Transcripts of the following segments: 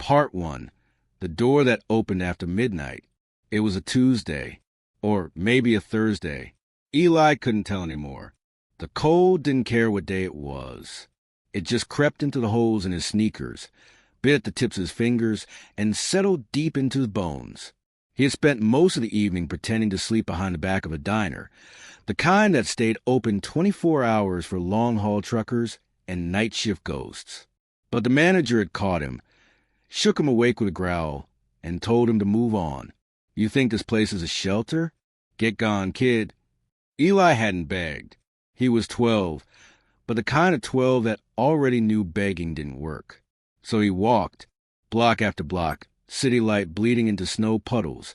Part 1. The door that opened after midnight. It was a Tuesday, or maybe a Thursday. Eli couldn't tell anymore. The cold didn't care what day it was. It just crept into the holes in his sneakers, bit at the tips of his fingers, and settled deep into his bones. He had spent most of the evening pretending to sleep behind the back of a diner, the kind that stayed open 24 hours for long-haul truckers and night shift ghosts. But the manager had caught him, shook him awake with a growl, and told him to move on. You think this place is a shelter? Get gone, kid. Eli hadn't begged. He was 12, but the kind of 12 that already knew begging didn't work. So he walked, block after block, city light bleeding into snow puddles,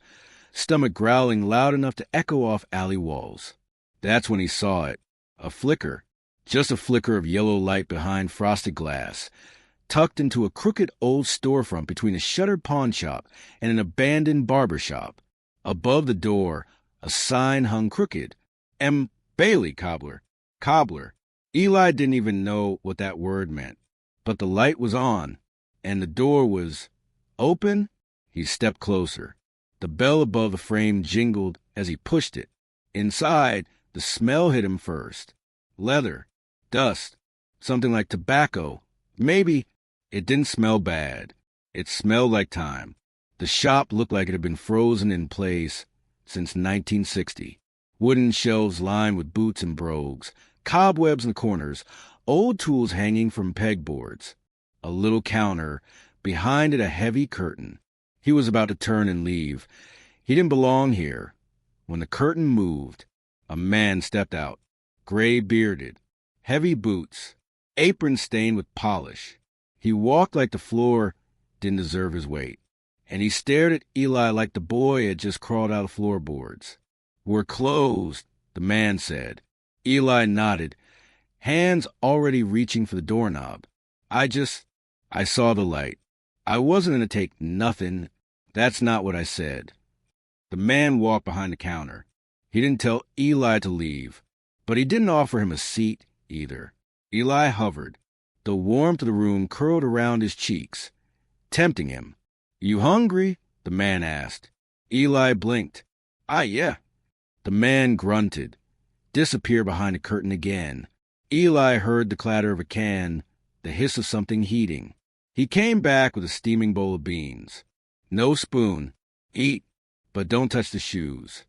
stomach growling loud enough to echo off alley walls. That's when he saw it. A flicker. Just a flicker of yellow light behind frosted glass, tucked into a crooked old storefront between a shuttered pawn shop and an abandoned barber shop. Above the door, a sign hung crooked. M. Bailey Cobbler. Cobbler. Eli didn't even know what that word meant. But the light was on, and the door was open. He stepped closer. The bell above the frame jingled as he pushed it. Inside, the smell hit him first. Leather. Dust. Something like tobacco. Maybe. It didn't smell bad. It smelled like time. The shop looked like it had been frozen in place since 1960. Wooden shelves lined with boots and brogues, cobwebs in the corners, old tools hanging from pegboards. A little counter, behind it a heavy curtain. He was about to turn and leave. He didn't belong here. When the curtain moved, a man stepped out, gray-bearded, heavy boots, apron stained with polish. He walked like the floor didn't deserve his weight, and he stared at Eli like the boy had just crawled out of floorboards. "We're closed," the man said. Eli nodded, hands already reaching for the doorknob. I saw the light. I wasn't going to take nothing. That's not what I said." The man walked behind the counter. He didn't tell Eli to leave, but he didn't offer him a seat either. Eli hovered. The warmth of the room curled around his cheeks, tempting him. "You hungry?" the man asked. Eli blinked. Yeah." The man grunted, disappeared behind the curtain again. Eli heard the clatter of a can, the hiss of something heating. He came back with a steaming bowl of beans. "No spoon. Eat, but don't touch the shoes."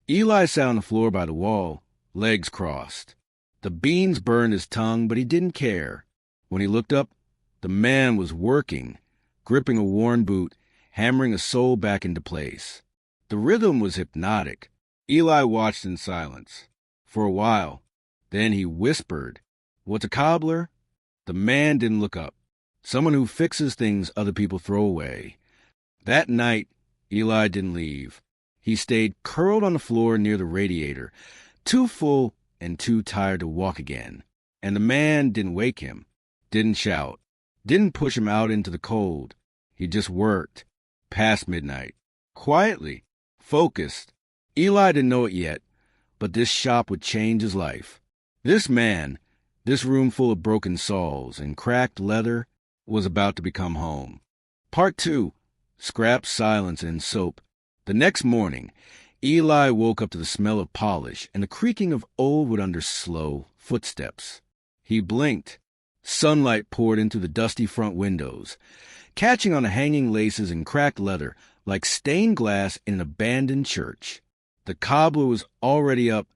Eli sat on the floor by the wall, legs crossed. The beans burned his tongue, but he didn't care. When he looked up, the man was working, gripping a worn boot, hammering a sole back into place. The rhythm was hypnotic. Eli watched in silence. For a while. Then he whispered, "What's a cobbler?" The man didn't look up. Someone who fixes things other people throw away. That night, Eli didn't leave. He stayed curled on the floor near the radiator, too full and too tired to walk again. And the man didn't wake him, didn't shout, didn't push him out into the cold. He just worked, past midnight, quietly, focused. Eli didn't know it yet, but this shop would change his life. This man, this room full of broken saws and cracked leather, was about to become home. Part 2. Scraps, silence, and soap. The next morning, Eli woke up to the smell of polish and the creaking of old wood under slow footsteps. He blinked. Sunlight poured into the dusty front windows, catching on the hanging laces and cracked leather like stained glass in an abandoned church. The cobbler was already up,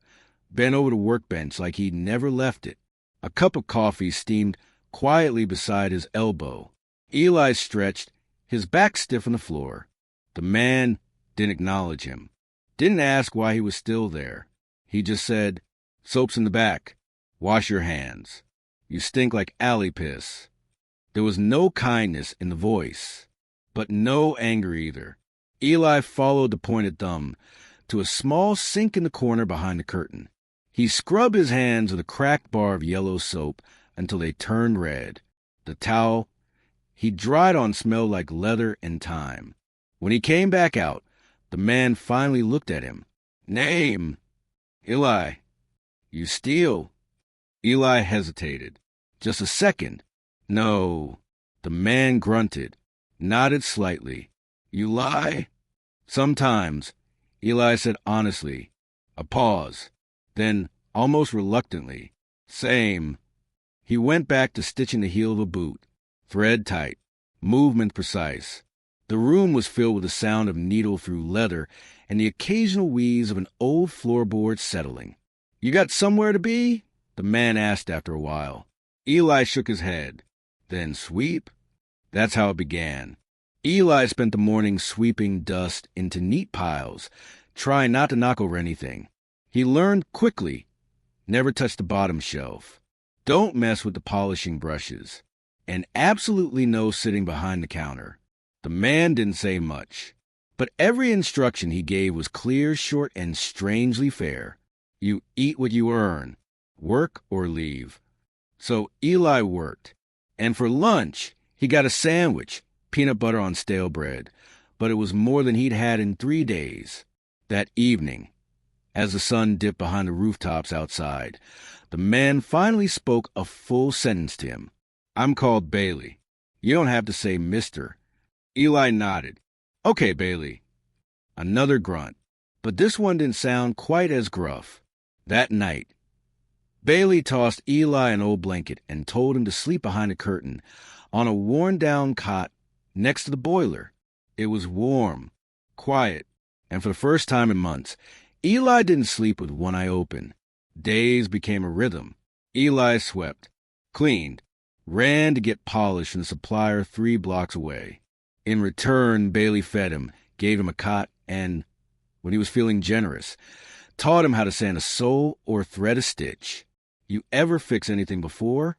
bent over the workbench like he'd never left it. A cup of coffee steamed quietly beside his elbow. Eli stretched, his back stiff on the floor. The man didn't acknowledge him, didn't ask why he was still there. He just said, "Soap's in the back. Wash your hands. You stink like alley piss." There was no kindness in the voice, but no anger either. Eli followed the pointed thumb to a small sink in the corner behind the curtain. He scrubbed his hands with a cracked bar of yellow soap until they turned red. The towel he dried on smelled like leather and time. When he came back out, the man finally looked at him. "Name?" "Eli." "You steal?" Eli hesitated. "Just a second." "No." The man grunted. nodded slightly. You lie? Sometimes, Eli said honestly. A pause. Then, almost reluctantly, same. He went back to stitching the heel of a boot. Thread tight. Movement precise. The room was filled with the sound of needle through leather and the occasional wheeze of an old floorboard settling. You got somewhere to be? The man asked after a while. Eli shook his head. Then sweep? That's how it began. Eli spent the morning sweeping dust into neat piles, trying not to knock over anything. He learned quickly, never touch the bottom shelf. Don't mess with the polishing brushes. And absolutely no sitting behind the counter. The man didn't say much, but every instruction he gave was clear, short, and strangely fair. You eat what you earn, work or leave. So Eli worked, and for lunch, he got a sandwich, peanut butter on stale bread, but it was more than he'd had in 3 days. That evening, as the sun dipped behind the rooftops outside, the man finally spoke a full sentence to him. I'm called Bailey. You don't have to say Mr. Eli nodded. Okay, Bailey. Another grunt, but this one didn't sound quite as gruff. That night, Bailey tossed Eli an old blanket and told him to sleep behind a curtain on a worn-down cot next to the boiler. It was warm, quiet, and for the first time in months, Eli didn't sleep with one eye open. Days became a rhythm. Eli swept, cleaned, ran to get polish from the supplier 3 blocks away. In return, Bailey fed him, gave him a cot, and, when he was feeling generous, taught him how to sand a sole or thread a stitch. You ever fix anything before?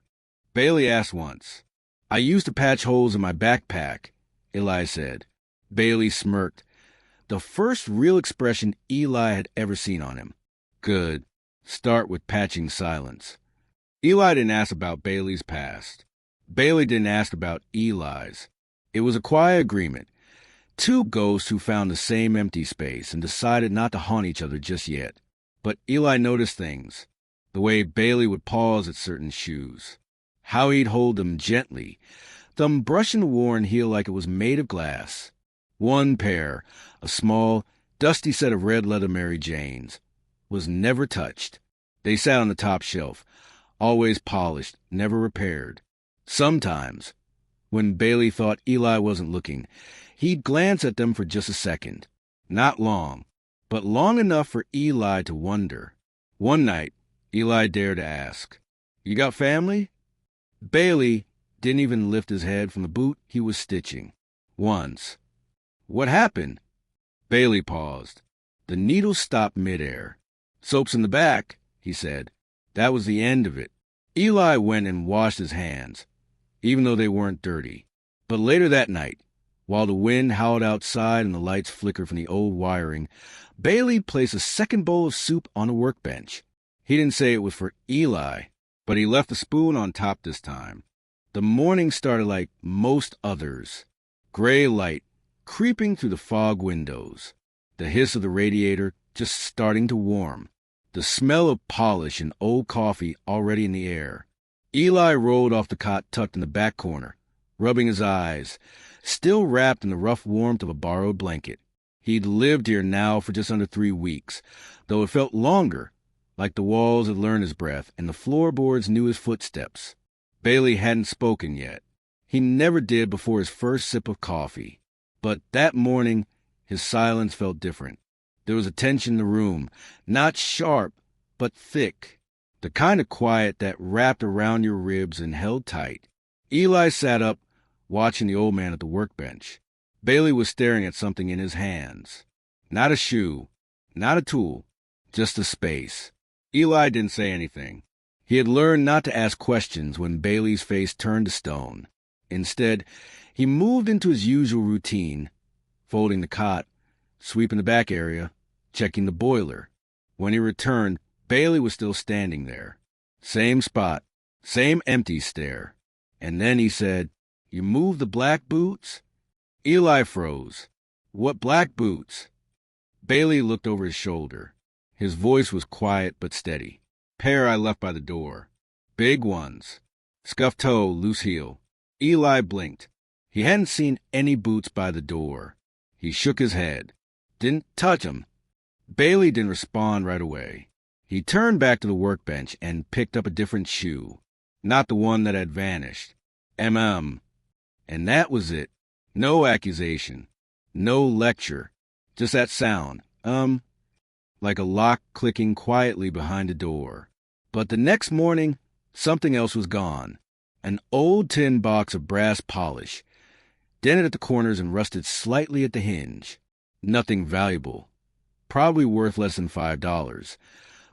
Bailey asked once. I used to patch holes in my backpack, Eli said. Bailey smirked, the first real expression Eli had ever seen on him. Good. Start with patching silence. Eli didn't ask about Bailey's past. Bailey didn't ask about Eli's. It was a quiet agreement. 2 ghosts who found the same empty space and decided not to haunt each other just yet. But Eli noticed things. The way Bailey would pause at certain shoes. How he'd hold them gently, thumb brushing the worn heel like it was made of glass. One pair, a small, dusty set of red leather Mary Janes, was never touched. They sat on the top shelf, always polished, never repaired. Sometimes, when Bailey thought Eli wasn't looking, he'd glance at them for just a second. Not long, but long enough for Eli to wonder. One night, Eli dared to ask, You got family? Bailey didn't even lift his head from the boot he was stitching. Once. What happened? Bailey paused. The needle stopped midair. Soap's in the back, he said. That was the end of it. Eli went and washed his hands, even though they weren't dirty. But later that night, while the wind howled outside and the lights flickered from the old wiring, Bailey placed a second bowl of soup on the workbench. He didn't say it was for Eli, but he left the spoon on top this time. The morning started like most others. Gray light creeping through the fog windows. The hiss of the radiator just starting to warm. The smell of polish and old coffee already in the air. Eli rolled off the cot tucked in the back corner, rubbing his eyes, still wrapped in the rough warmth of a borrowed blanket. He'd lived here now for just under 3 weeks, though it felt longer, like the walls had learned his breath and the floorboards knew his footsteps. Bailey hadn't spoken yet. He never did before his first sip of coffee. But that morning, his silence felt different. There was a tension in the room, not sharp, but thick. The kind of quiet that wrapped around your ribs and held tight. Eli sat up, watching the old man at the workbench. Bailey was staring at something in his hands. Not a shoe, not a tool, just a space. Eli didn't say anything. He had learned not to ask questions when Bailey's face turned to stone. Instead, he moved into his usual routine, folding the cot, sweeping the back area, checking the boiler. When he returned, Bailey was still standing there. Same spot, same empty stare. And then he said, You moved the black boots? Eli froze. What black boots? Bailey looked over his shoulder. His voice was quiet but steady. Pair I left by the door. Big ones. Scuffed toe, loose heel. Eli blinked. He hadn't seen any boots by the door. He shook his head. Didn't touch 'em. Bailey didn't respond right away. He turned back to the workbench and picked up a different shoe. Not the one that had vanished. And that was it. No accusation. No lecture. Just that sound. Like a lock clicking quietly behind a door. But the next morning, something else was gone. An old tin box of brass polish, dented at the corners and rusted slightly at the hinge. Nothing valuable. Probably worth less than $5.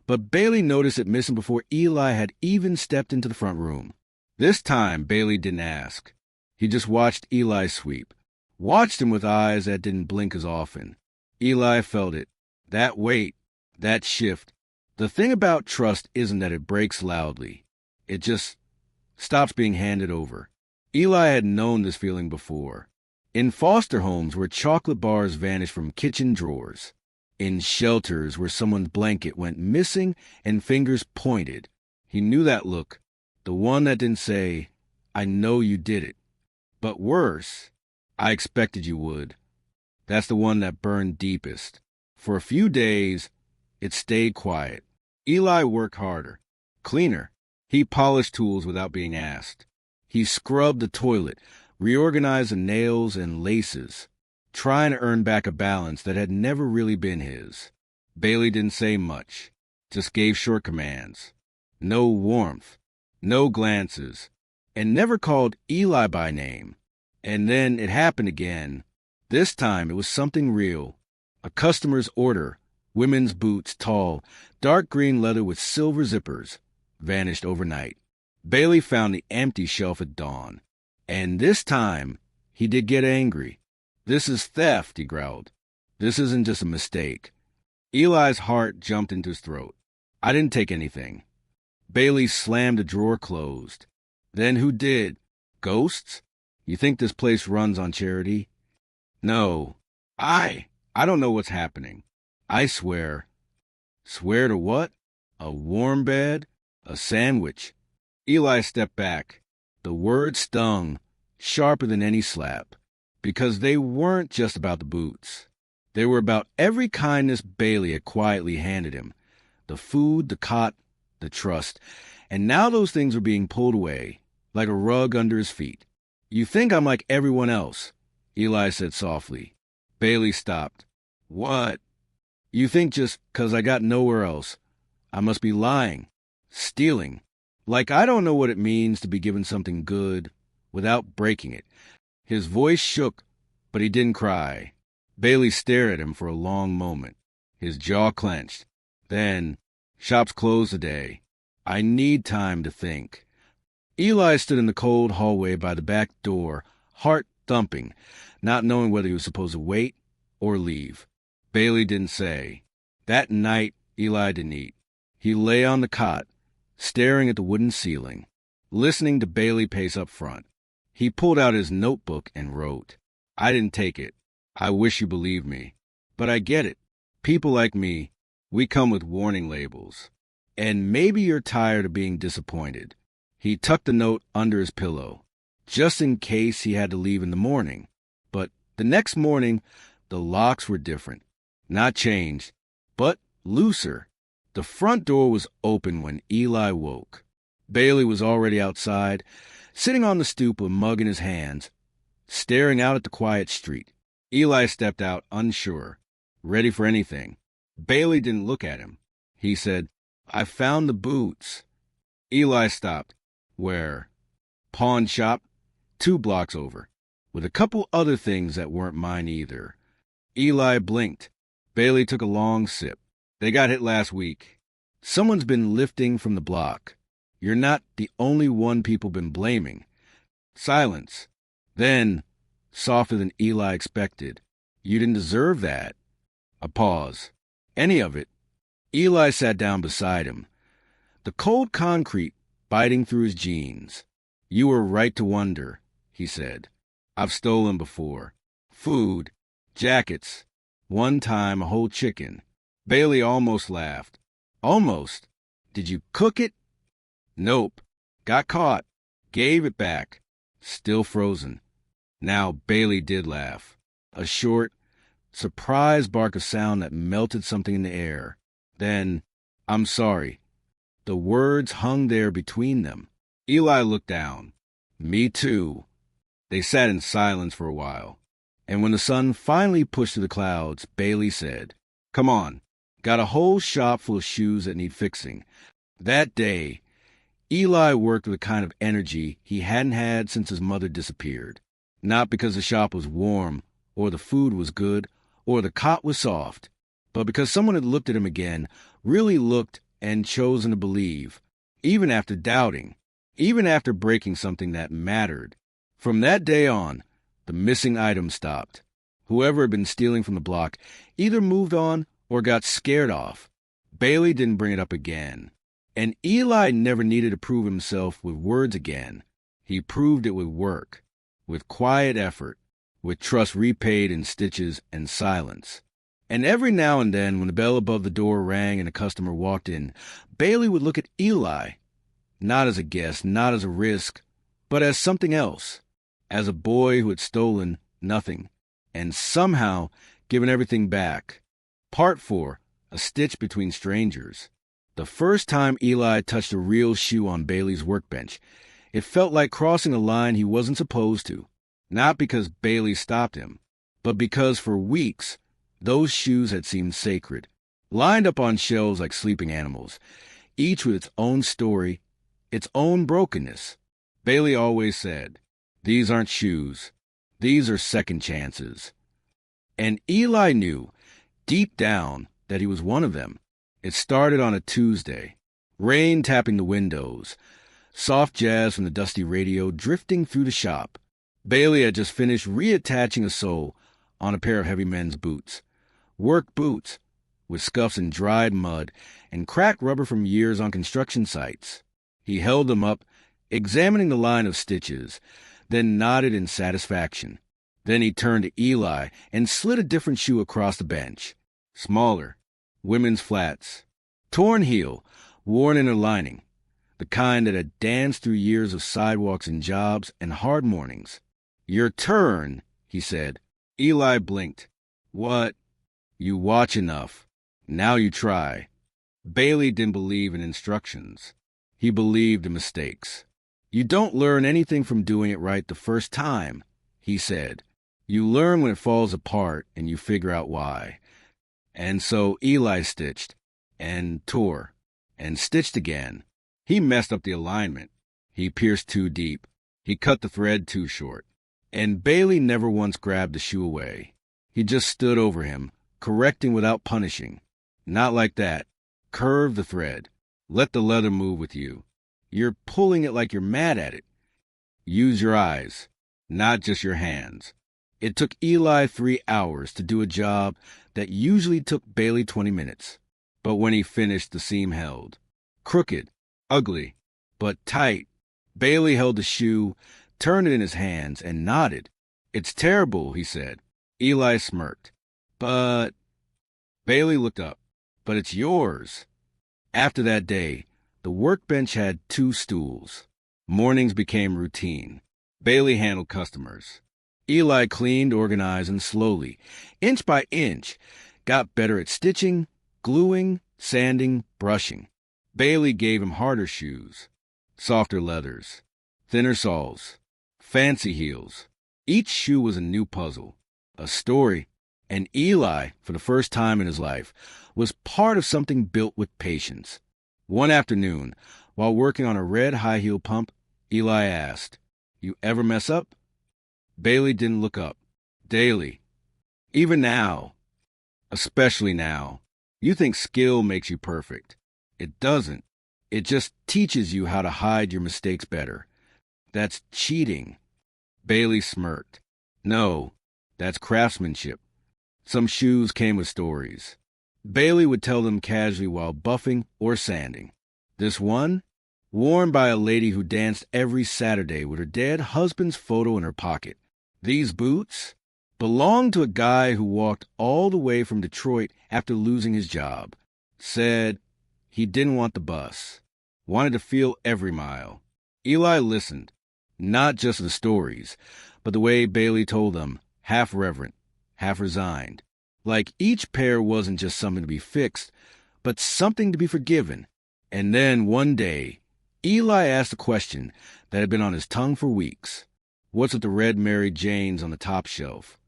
But Bailey noticed it missing before Eli had even stepped into the front room. This time, Bailey didn't ask. He just watched Eli sweep. Watched him with eyes that didn't blink as often. Eli felt it. That weight. That shift. The thing about trust isn't that it breaks loudly. It just stops being handed over. Eli had known this feeling before. In foster homes where chocolate bars vanished from kitchen drawers. In shelters where someone's blanket went missing and fingers pointed. He knew that look. The one that didn't say, "I know you did it." But worse, "I expected you would." That's the one that burned deepest. For a few days, it stayed quiet. Eli worked harder, cleaner. He polished tools without being asked. He scrubbed the toilet, reorganized the nails and laces, trying to earn back a balance that had never really been his. Bailey didn't say much, just gave short commands. No warmth, no glances, and never called Eli by name. And then it happened again. This time it was something real. A customer's order, women's boots, tall, dark green leather with silver zippers, vanished overnight. Bailey found the empty shelf at dawn. And this time, he did get angry. "This is theft," he growled. "This isn't just a mistake." Eli's heart jumped into his throat. "I didn't take anything." Bailey slammed the drawer closed. "Then who did? Ghosts? You think this place runs on charity?" "No. I don't know what's happening. I swear." "Swear to what? A warm bed? A sandwich?" Eli stepped back. The words stung, sharper than any slap, because they weren't just about the boots. They were about every kindness Bailey had quietly handed him. The food, the cot, the trust. And now those things were being pulled away, like a rug under his feet. "You think I'm like everyone else," Eli said softly. Bailey stopped. "What? You think just 'cause I got nowhere else, I must be lying, stealing. Like I don't know what it means to be given something good without breaking it." His voice shook, but he didn't cry. Bailey stared at him for a long moment. His jaw clenched. Then, "Shop's closed today. I need time to think." Eli stood in the cold hallway by the back door, heart thumping, not knowing whether he was supposed to wait or leave. Bailey didn't say. That night, Eli didn't eat. He lay on the cot, staring at the wooden ceiling, listening to Bailey pace up front. He pulled out his notebook and wrote, "I didn't take it. I wish you believed me. But I get it. People like me, we come with warning labels. And maybe you're tired of being disappointed." He tucked the note under his pillow, just in case he had to leave in the morning. But the next morning, the locks were different. Not changed, but looser. The front door was open when Eli woke. Bailey was already outside, sitting on the stoop, a mug in his hands, staring out at the quiet street. Eli stepped out, unsure, ready for anything. Bailey didn't look at him. He said, "I found the boots." Eli stopped. "Where?" "Pawn shop, 2 blocks over, with a couple other things that weren't mine either." Eli blinked. Bailey took a long sip. "They got hit last week. Someone's been lifting from the block. You're not the only one people been blaming." Silence. Then, softer than Eli expected, "You didn't deserve that." A pause. "Any of it." Eli sat down beside him, the cold concrete biting through his jeans. "You were right to wonder," he said. "I've stolen before. Food, jackets, one time a whole chicken." Bailey almost laughed. "Almost? Did you cook it?" "Nope. Got caught. Gave it back. Still frozen." Now, Bailey did laugh. A short, surprised bark of sound that melted something in the air. Then, I'm sorry. The words hung there between them. Eli looked down. Me too. They sat in silence for a while. And when the sun finally pushed through the clouds, Bailey said, "Come on. Got a whole shop full of shoes that need fixing." That day, Eli worked with a kind of energy he hadn't had since his mother disappeared. Not because the shop was warm, or the food was good, or the cot was soft, but because someone had looked at him again, really looked and chosen to believe, even after doubting, even after breaking something that mattered. From that day on, the missing items stopped. Whoever had been stealing from the block either moved on or got scared off. Bailey didn't bring it up again. And Eli never needed to prove himself with words again. He proved it with work, with quiet effort, with trust repaid in stitches and silence. And every now and then, when the bell above the door rang and a customer walked in, Bailey would look at Eli, not as a guest, not as a risk, but as something else, as a boy who had stolen nothing, and somehow given everything back. Part 4, A Stitch Between Strangers. The first time Eli touched a real shoe on Bailey's workbench, it felt like crossing a line he wasn't supposed to, not because Bailey stopped him, but because for weeks those shoes had seemed sacred, lined up on shelves like sleeping animals, each with its own story, its own brokenness. Bailey always said, "These aren't shoes. These are second chances." And Eli knew, deep down, that he was one of them. It started on a Tuesday, rain tapping the windows, soft jazz from the dusty radio drifting through the shop. Bailey had just finished reattaching a sole on a pair of heavy men's boots. Work boots, with scuffs and dried mud and cracked rubber from years on construction sites. He held them up, examining the line of stitches, then nodded in satisfaction. Then he turned to Eli and slid a different shoe across the bench. Smaller, women's flats, torn heel, worn inner lining, the kind that had danced through years of sidewalks and jobs and hard mornings. "Your turn," he said. Eli blinked. "What?" "You watch enough. Now you try." Bailey didn't believe in instructions. He believed in mistakes. "You don't learn anything from doing it right the first time," he said. "You learn when it falls apart and you figure out why." And so Eli stitched, and tore, and stitched again. He messed up the alignment. He pierced too deep. He cut the thread too short. And Bailey never once grabbed the shoe away. He just stood over him, correcting without punishing. "Not like that. Curve the thread. Let the leather move with you. You're pulling it like you're mad at it. Use your eyes, not just your hands." It took Eli 3 hours to do a job that usually took Bailey 20 minutes. But when he finished, the seam held. Crooked, ugly, but tight. Bailey held the shoe, turned it in his hands, and nodded. "It's terrible," he said. Eli smirked. "But—" Bailey looked up. "But it's yours." After that day, the workbench had 2 stools. Mornings became routine. Bailey handled customers. Eli cleaned, organized, and slowly, inch by inch, got better at stitching, gluing, sanding, brushing. Bailey gave him harder shoes, softer leathers, thinner soles, fancy heels. Each shoe was a new puzzle, a story, and Eli, for the first time in his life, was part of something built with patience. One afternoon, while working on a red high-heel pump, Eli asked, "You ever mess up?" Bailey didn't look up. "Daily. Even now. Especially now. You think skill makes you perfect. It doesn't. It just teaches you how to hide your mistakes better. That's cheating." Bailey smirked. "No, that's craftsmanship." Some shoes came with stories. Bailey would tell them casually while buffing or sanding. This one, worn by a lady who danced every Saturday with her dead husband's photo in her pocket. These boots belonged to a guy who walked all the way from Detroit after losing his job. Said he didn't want the bus, wanted to feel every mile. Eli listened, not just to the stories, but the way Bailey told them, half reverent, half resigned. Like each pair wasn't just something to be fixed, but something to be forgiven. And then one day, Eli asked a question that had been on his tongue for weeks. What's with the red Mary Janes on the top shelf?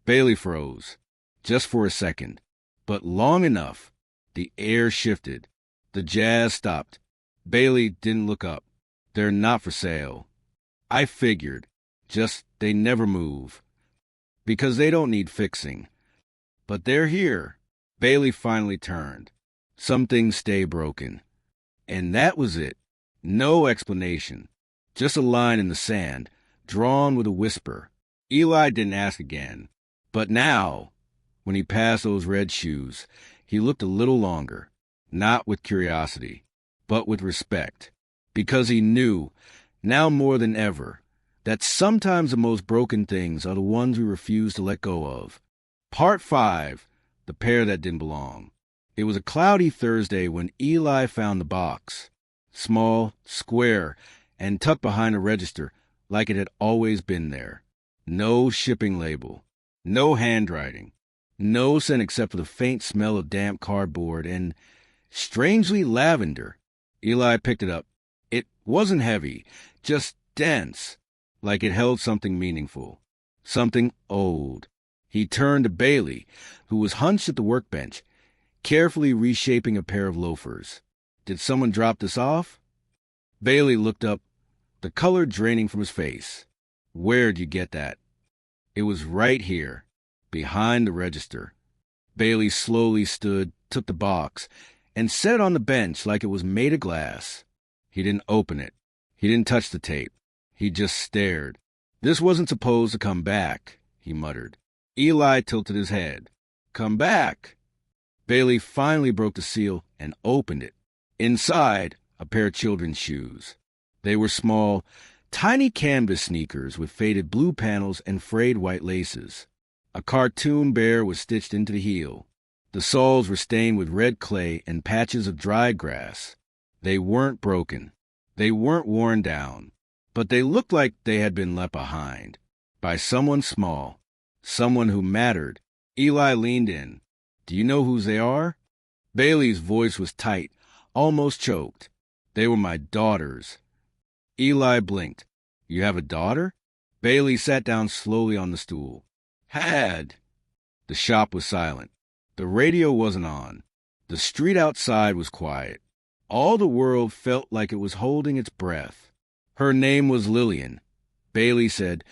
Bailey froze, just for a second, but long enough. The air shifted. The jazz stopped. Bailey didn't look up. They're not for sale. I figured. Just they never move. Because they don't need fixing. But they're here. Bailey finally turned. Some things stay broken. And that was it. No explanation. Just a line in the sand, drawn with a whisper. Eli didn't ask again. But now, when he passed those red shoes, he looked a little longer, not with curiosity, but with respect, because he knew, now more than ever, that sometimes the most broken things are the ones we refuse to let go of. Part 5, The Pair That Didn't Belong. It was a cloudy Thursday when Eli found the box, small, square, and tucked behind a register like it had always been there. No shipping label, no handwriting, no scent except for the faint smell of damp cardboard and, strangely, lavender. Eli picked it up. It wasn't heavy, just dense, like it held something meaningful, something old. He turned to Bailey, who was hunched at the workbench, carefully reshaping a pair of loafers. Did someone drop this off? Bailey looked up, the color draining from his face. Where'd you get that? It was right here, behind the register. Bailey slowly stood, took the box, and set it on the bench like it was made of glass. He didn't open it. He didn't touch the tape. He just stared. This wasn't supposed to come back, he muttered. Eli tilted his head. Come back. Bailey finally broke the seal and opened it. Inside, a pair of children's shoes. They were small, tiny canvas sneakers with faded blue panels and frayed white laces. A cartoon bear was stitched into the heel. The soles were stained with red clay and patches of dried grass. They weren't broken. They weren't worn down. But they looked like they had been left behind. By someone small. Someone who mattered. Eli leaned in. Do you know whose they are? Bailey's voice was tight, almost choked. They were my daughters. Eli blinked. You have a daughter? Bailey sat down slowly on the stool. Had. The shop was silent. The radio wasn't on. The street outside was quiet. All the world felt like it was holding its breath. Her name was Lillian, Bailey said,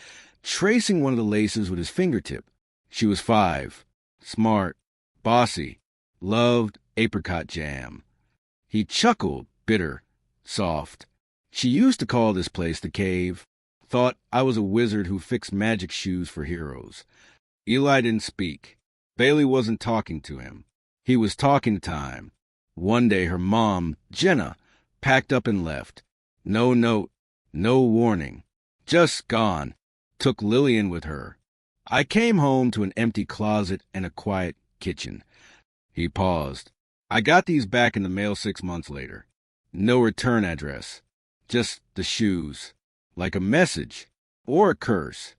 tracing one of the laces with his fingertip. She was 5, smart, bossy, loved apricot jam. He chuckled, bitter, soft. She used to call this place the cave, thought I was a wizard who fixed magic shoes for heroes. Eli didn't speak. Bailey wasn't talking to him. He was talking to time. One day her mom, Jenna, packed up and left. No note, no warning. Just gone. Took Lillian with her. I came home to an empty closet and a quiet kitchen. He paused. I got these back in the mail 6 months later. No return address. Just the shoes. Like a message. Or a curse.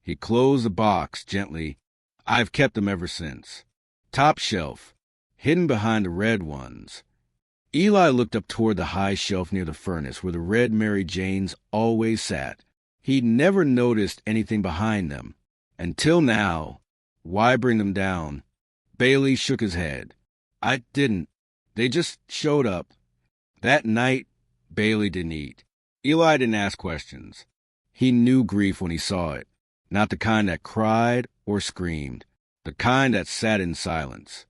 He closed the box gently. I've kept them ever since. Top shelf. Hidden behind the red ones. Eli looked up toward the high shelf near the furnace where the red Mary Janes always sat. He'd never noticed anything behind them. Until now. Why bring them down? Bailey shook his head. I didn't. They just showed up. That night, Bailey didn't eat. Eli didn't ask questions. He knew grief when he saw it. Not the kind that cried or screamed. The kind that sat in silence.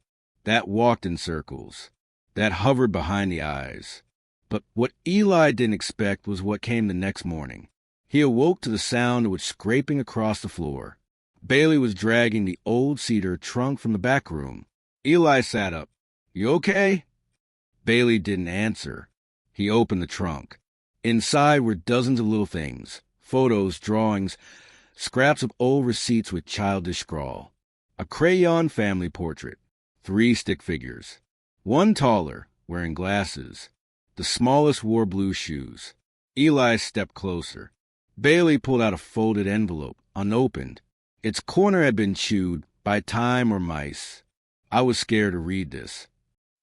That walked in circles. That hovered behind the eyes. But what Eli didn't expect was what came the next morning. He awoke to the sound of it scraping across the floor. Bailey was dragging the old cedar trunk from the back room. Eli sat up. You okay? Bailey didn't answer. He opened the trunk. Inside were dozens of little things. Photos, drawings, scraps of old receipts with childish scrawl. A crayon family portrait. 3 stick figures. One taller, wearing glasses. The smallest wore blue shoes. Eli stepped closer. Bailey pulled out a folded envelope, unopened. Its corner had been chewed by time or mice. I was scared to read this.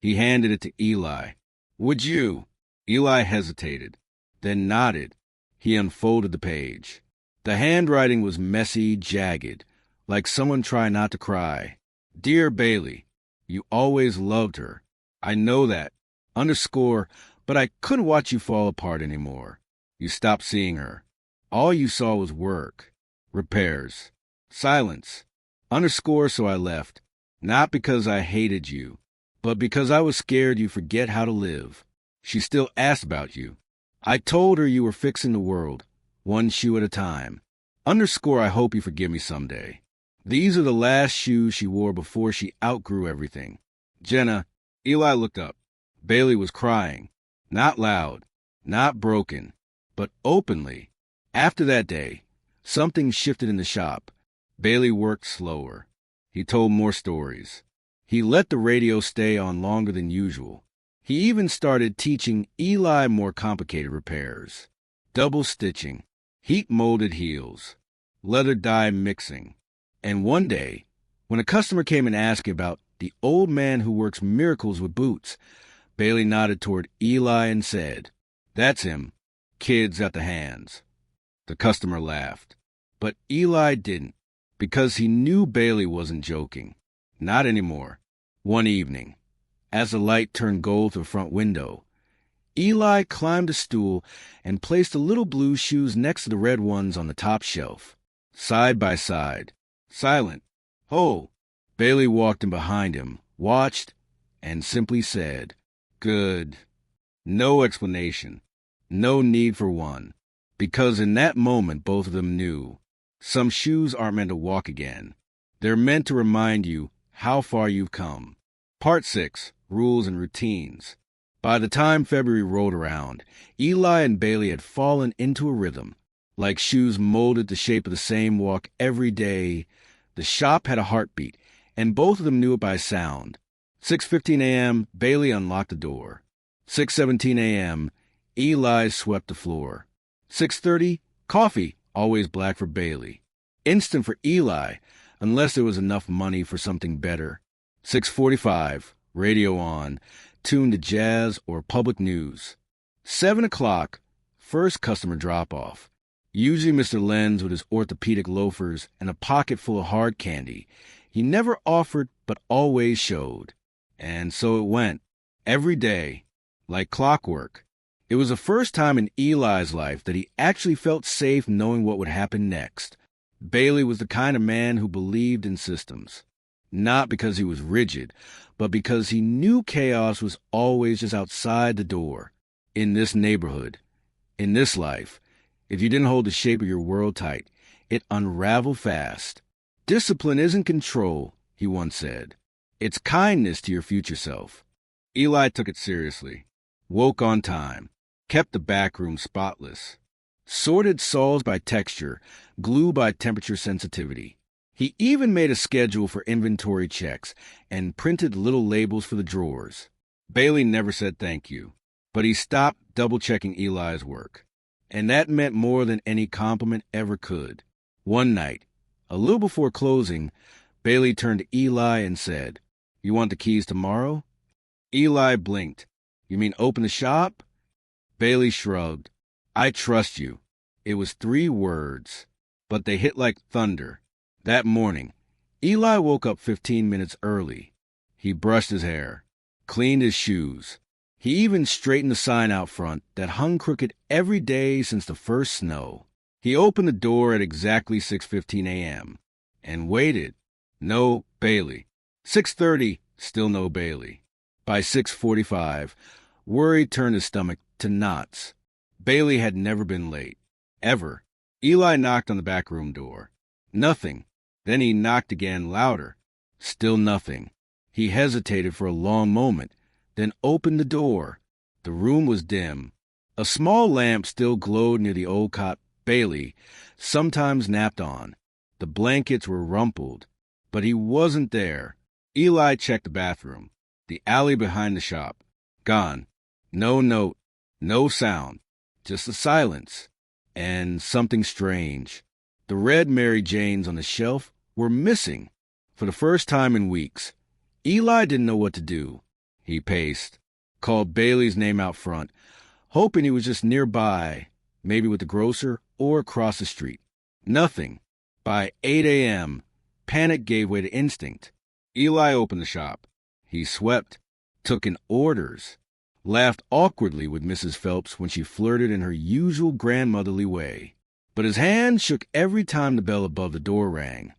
He handed it to Eli. Would you? Eli hesitated, then nodded. He unfolded the page. The handwriting was messy, jagged, like someone trying not to cry. Dear Bailey, you always loved her. I know that. Underscore, but I couldn't watch you fall apart anymore. You stopped seeing her. All you saw was work, repairs, silence. Underscore, so I left. Not because I hated you, but because I was scared you'd forget how to live. She still asked about you. I told her you were fixing the world, one shoe at a time. Underscore, I hope you forgive me someday. These are the last shoes she wore before she outgrew everything. Jenna, Eli looked up. Bailey was crying. Not loud, not broken, but openly. After that day, something shifted in the shop. Bailey worked slower. He told more stories. He let the radio stay on longer than usual. He even started teaching Eli more complicated repairs. Double stitching, heat-molded heels, leather dye mixing. And one day, when a customer came and asked about the old man who works miracles with boots, Bailey nodded toward Eli and said, That's him. Kids at the hands. The customer laughed. But Eli didn't, because he knew Bailey wasn't joking. Not anymore. One evening, as the light turned gold to the front window, Eli climbed a stool and placed the little blue shoes next to the red ones on the top shelf, side by side, silent. Oh! Bailey walked in behind him, watched, and simply said, Good. No explanation. No need for one. Because in that moment both of them knew, some shoes aren't meant to walk again. They're meant to remind you how far you've come. Part 6, Rules and Routines. By the time February rolled around, Eli and Bailey had fallen into a rhythm. Like shoes molded the shape of the same walk every day, the shop had a heartbeat, and both of them knew it by sound. 6:15 a.m., Bailey unlocked the door. 6:17 a.m., Eli swept the floor. 6:30, coffee, always black for Bailey. Instant for Eli, unless there was enough money for something better. 6:45, radio on, tuned to jazz or public news. 7 o'clock, first customer drop-off. Usually Mr. Lenz with his orthopedic loafers and a pocket full of hard candy. He never offered, but always showed. And so it went. Every day. Like clockwork. It was the first time in Eli's life that he actually felt safe knowing what would happen next. Bailey was the kind of man who believed in systems. Not because he was rigid, but because he knew chaos was always just outside the door. In this neighborhood. In this life. If you didn't hold the shape of your world tight, it unraveled fast. Discipline isn't control, he once said. It's kindness to your future self. Eli took it seriously. Woke on time. Kept the back room spotless. Sorted soles by texture, glue by temperature sensitivity. He even made a schedule for inventory checks and printed little labels for the drawers. Bailey never said thank you, but he stopped double-checking Eli's work. And that meant more than any compliment ever could. One night, a little before closing, Bailey turned to Eli and said, You want the keys tomorrow? Eli blinked. You mean open the shop? Bailey shrugged. I trust you. It was 3 words, but they hit like thunder. That morning, Eli woke up 15 minutes early. He brushed his hair, cleaned his shoes. He even straightened the sign out front that hung crooked every day since the first snow. He opened the door at exactly 6:15 a.m. and waited. No Bailey. 6:30, still no Bailey. By 6:45, worry turned his stomach to knots. Bailey had never been late. Ever. Eli knocked on the back room door. Nothing. Then he knocked again, louder. Still nothing. He hesitated for a long moment, then opened the door. The room was dim. A small lamp still glowed near the old cot Bailey sometimes napped on. The blankets were rumpled, but he wasn't there. Eli checked the bathroom. The alley behind the shop. Gone. No note. No sound. Just the silence. And something strange. The red Mary Janes on the shelf were missing. For the first time in weeks, Eli didn't know what to do. He paced, called Bailey's name out front, hoping he was just nearby, maybe with the grocer or across the street. Nothing. By 8 a.m., panic gave way to instinct. Eli opened the shop. He swept, took in orders, laughed awkwardly with Mrs. Phelps when she flirted in her usual grandmotherly way. But his hand shook every time the bell above the door rang,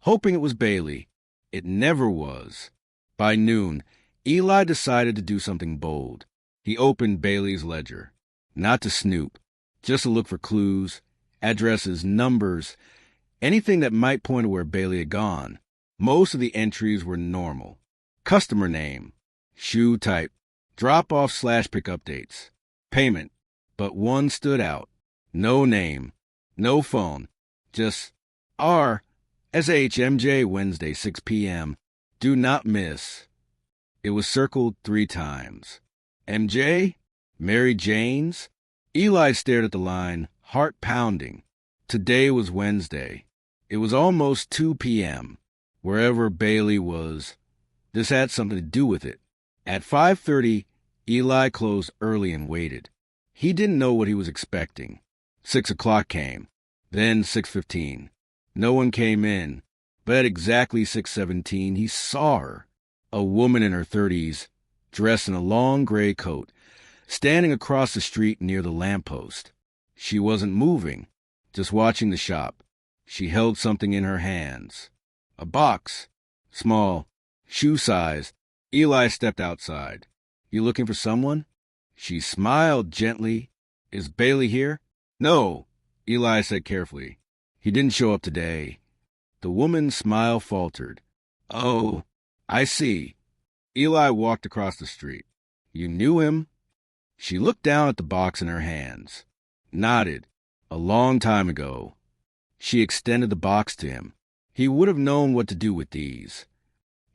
hoping it was Bailey. It never was. By noon, Eli decided to do something bold. He opened Bailey's ledger. Not to snoop, just to look for clues, addresses, numbers, anything that might point to where Bailey had gone. Most of the entries were normal. Customer name, shoe type, drop-off/pickup dates, payment. But one stood out. No name, no phone, just R.S.H.M.J. Wednesday, 6 p.m. Do not miss. It was circled 3 times. MJ? Mary Jane's? Eli stared at the line, heart pounding. Today was Wednesday. It was almost 2 p.m. Wherever Bailey was, this had something to do with it. At 5:30, Eli closed early and waited. He didn't know what he was expecting. 6 o'clock came, then 6:15. No one came in, but at exactly 6:17, he saw her, a woman in her 30s, dressed in a long gray coat, standing across the street near the lamppost. She wasn't moving, just watching the shop. She held something in her hands. A box, small, shoe size. Eli stepped outside. You looking for someone? She smiled gently. Is Bailey here? No, Eli said carefully. He didn't show up today. The woman's smile faltered. Oh, I see. Eli walked across the street. You knew him? She looked down at the box in her hands, nodded. A long time ago. She extended the box to him. He would have known what to do with these.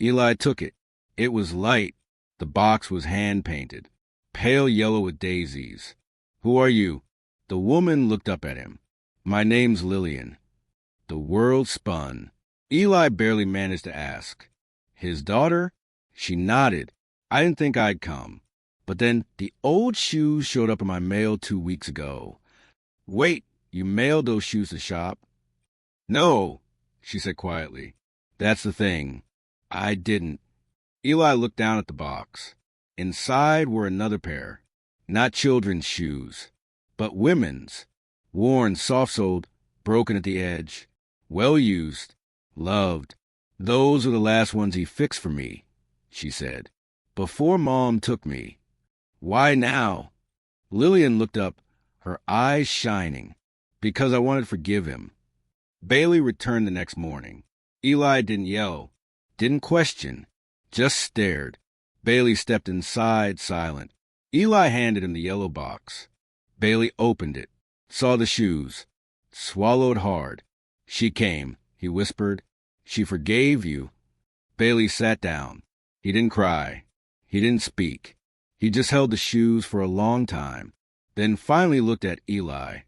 Eli took it. It was light. The box was hand-painted, pale yellow with daisies. Who are you? The woman looked up at him. My name's Lillian. The world spun. Eli barely managed to ask. His daughter? She nodded. I didn't think I'd come. But then the old shoes showed up in my mail 2 weeks ago. Wait, you mailed those shoes to shop? No, she said quietly. That's the thing. I didn't. Eli looked down at the box. Inside were another pair. Not children's shoes, but women's. Worn, soft-soled, broken at the edge. Well-used. Loved. Those were the last ones he fixed for me, she said. Before Mom took me. Why now? Lillian looked up, her eyes shining. Because I wanted to forgive him. Bailey returned the next morning. Eli didn't yell, didn't question, just stared. Bailey stepped inside, silent. Eli handed him the yellow box. Bailey opened it, saw the shoes, swallowed hard. She came, he whispered. She forgave you. Bailey sat down. He didn't cry. He didn't speak. He just held the shoes for a long time, then finally looked at Eli.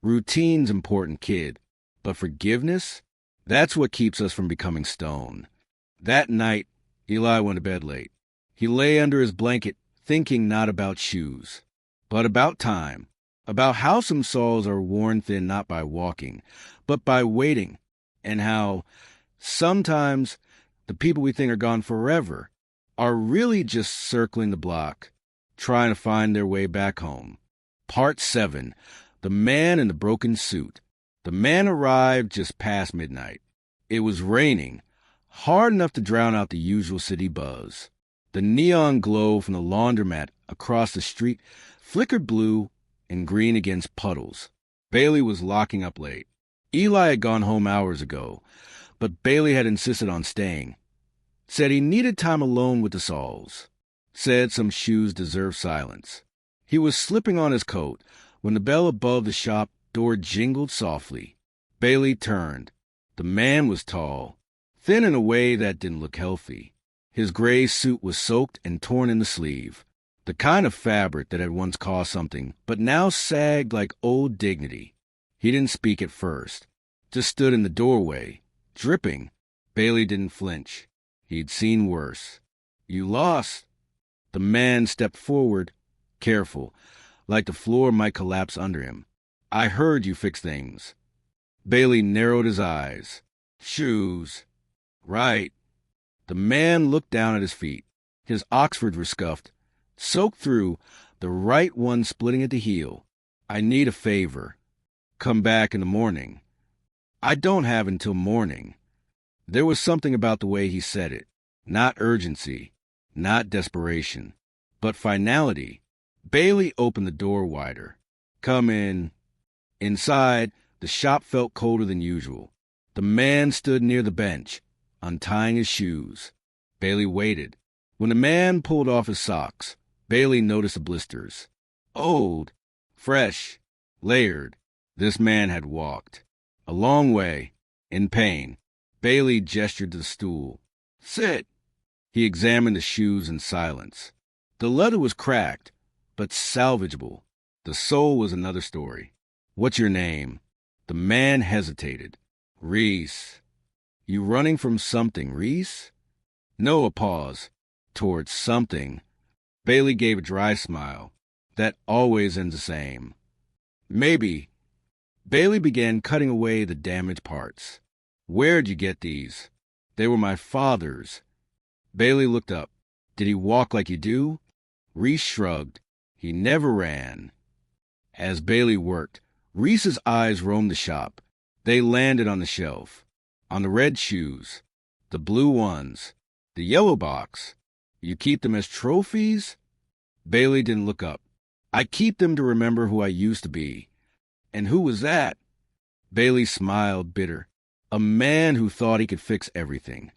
Routine's important, kid. But forgiveness? That's what keeps us from becoming stone. That night, Eli went to bed late. He lay under his blanket, thinking not about shoes, but about time, about how some souls are worn thin not by walking, but by waiting, and how sometimes the people we think are gone forever are really just circling the block, trying to find their way back home. Part 7. The Man in the Broken Suit. The man arrived just past midnight. It was raining, hard enough to drown out the usual city buzz. The neon glow from the laundromat across the street flickered blue and green against puddles. Bailey was locking up late. Eli had gone home hours ago, but Bailey had insisted on staying. Said he needed time alone with the Sauls. Said some shoes deserved silence. He was slipping on his coat when the bell above the shop door jingled softly. Bailey turned. The man was tall, thin in a way that didn't look healthy. His gray suit was soaked and torn in the sleeve, the kind of fabric that had once cost something, but now sagged like old dignity. He didn't speak at first, just stood in the doorway, dripping. Bailey didn't flinch. He'd seen worse. You lost. The man stepped forward, careful, like the floor might collapse under him. I heard you fix things. Bailey narrowed his eyes. Shoes. Right. The man looked down at his feet. His Oxfords were scuffed, soaked through, the right one splitting at the heel. I need a favor. Come back in the morning. I don't have until morning. There was something about the way he said it. Not urgency, not desperation, but finality. Bailey opened the door wider. Come in. Inside, the shop felt colder than usual. The man stood near the bench, untying his shoes. Bailey waited. When the man pulled off his socks, Bailey noticed the blisters. Old, fresh, layered. This man had walked. A long way, in pain. Bailey gestured to the stool. Sit. He examined the shoes in silence. The leather was cracked, but salvageable. The sole was another story. What's your name? The man hesitated. Reese. You running from something, Reese? No, a pause. Towards something. Bailey gave a dry smile. That always ends the same. Maybe. Bailey began cutting away the damaged parts. Where'd you get these? They were my father's. Bailey looked up. Did he walk like you do? Reese shrugged. He never ran. As Bailey worked, Reese's eyes roamed the shop. They landed on the shelf. On the red shoes. The blue ones. The yellow box. You keep them as trophies? Bailey didn't look up. I keep them to remember who I used to be. And who was that? Bailey smiled bitter. A man who thought he could fix everything.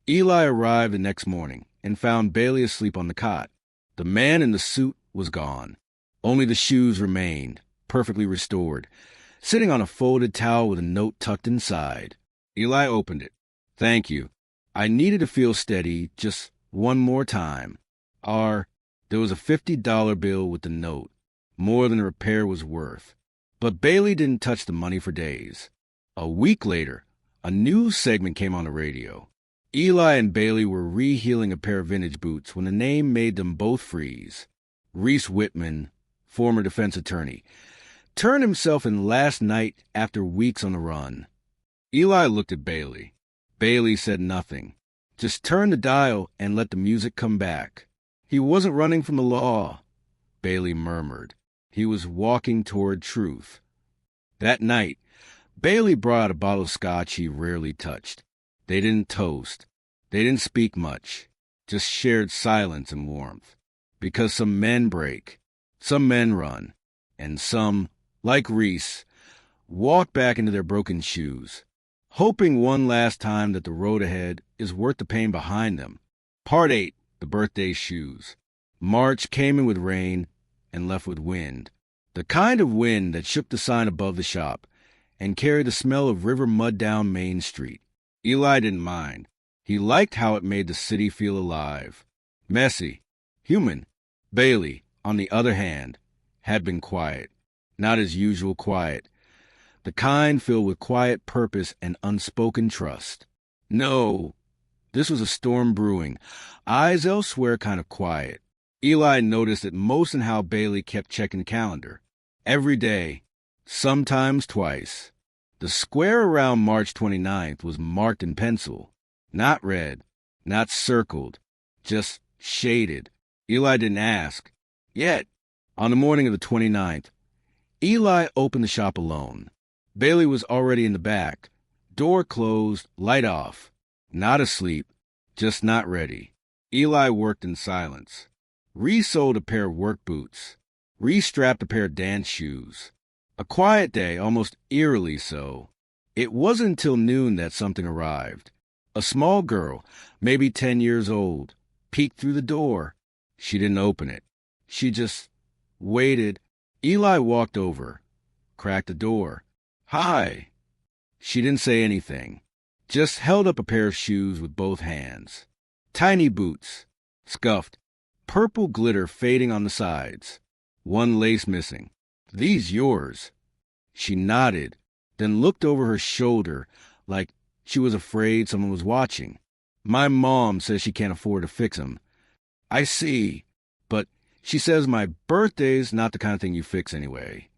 Eli arrived the next morning and found Bailey asleep on the cot. The man in the suit was gone. Only the shoes remained, perfectly restored, sitting on a folded towel with a note tucked inside. Eli opened it. Thank you. I needed to feel steady just one more time. There was a $50 bill with the note, more than the repair was worth. But Bailey didn't touch the money for days. A week later, a news segment came on the radio. Eli and Bailey were rehealing a pair of vintage boots when the name made them both freeze. Reese Whitman, former defense attorney, turned himself in last night after weeks on the run. Eli looked at Bailey. Bailey said nothing. Just turned the dial and let the music come back. He wasn't running from the law, Bailey murmured. He was walking toward truth. That night, Bailey brought a bottle of scotch he rarely touched. They didn't toast. They didn't speak much, just shared silence and warmth. Because some men break, some men run, and some, like Reese, walk back into their broken shoes, hoping one last time that the road ahead is worth the pain behind them. Part 8, the birthday shoes. March came in with rain and left with wind. The kind of wind that shook the sign above the shop and carried the smell of river mud down Main Street. Eli didn't mind. He liked how it made the city feel alive. Messy. Human. Bailey, on the other hand, had been quiet. Not his usual quiet. The kind filled with quiet purpose and unspoken trust. No. This was a storm brewing. Eyes elsewhere kind of quiet. Eli noticed it most in how Bailey kept checking the calendar. Every day. Sometimes twice. The square around March 29th was marked in pencil. Not red, not circled, just shaded. Eli didn't ask. Yet, on the morning of the 29th, Eli opened the shop alone. Bailey was already in the back. Door closed, light off. Not asleep, just not ready. Eli worked in silence. Reese sold a pair of work boots. Reese strapped a pair of dance shoes. A quiet day, almost eerily so. It wasn't until noon that something arrived. A small girl, maybe 10 years old, peeked through the door. She didn't open it. She just waited. Eli walked over, cracked the door. Hi. She didn't say anything, just held up a pair of shoes with both hands. Tiny boots, scuffed, purple glitter fading on the sides. One lace missing. These yours. She nodded, then looked over her shoulder like she was afraid someone was watching. My mom says she can't afford to fix 'em. I see, but she says my birthday's not the kind of thing you fix anyway.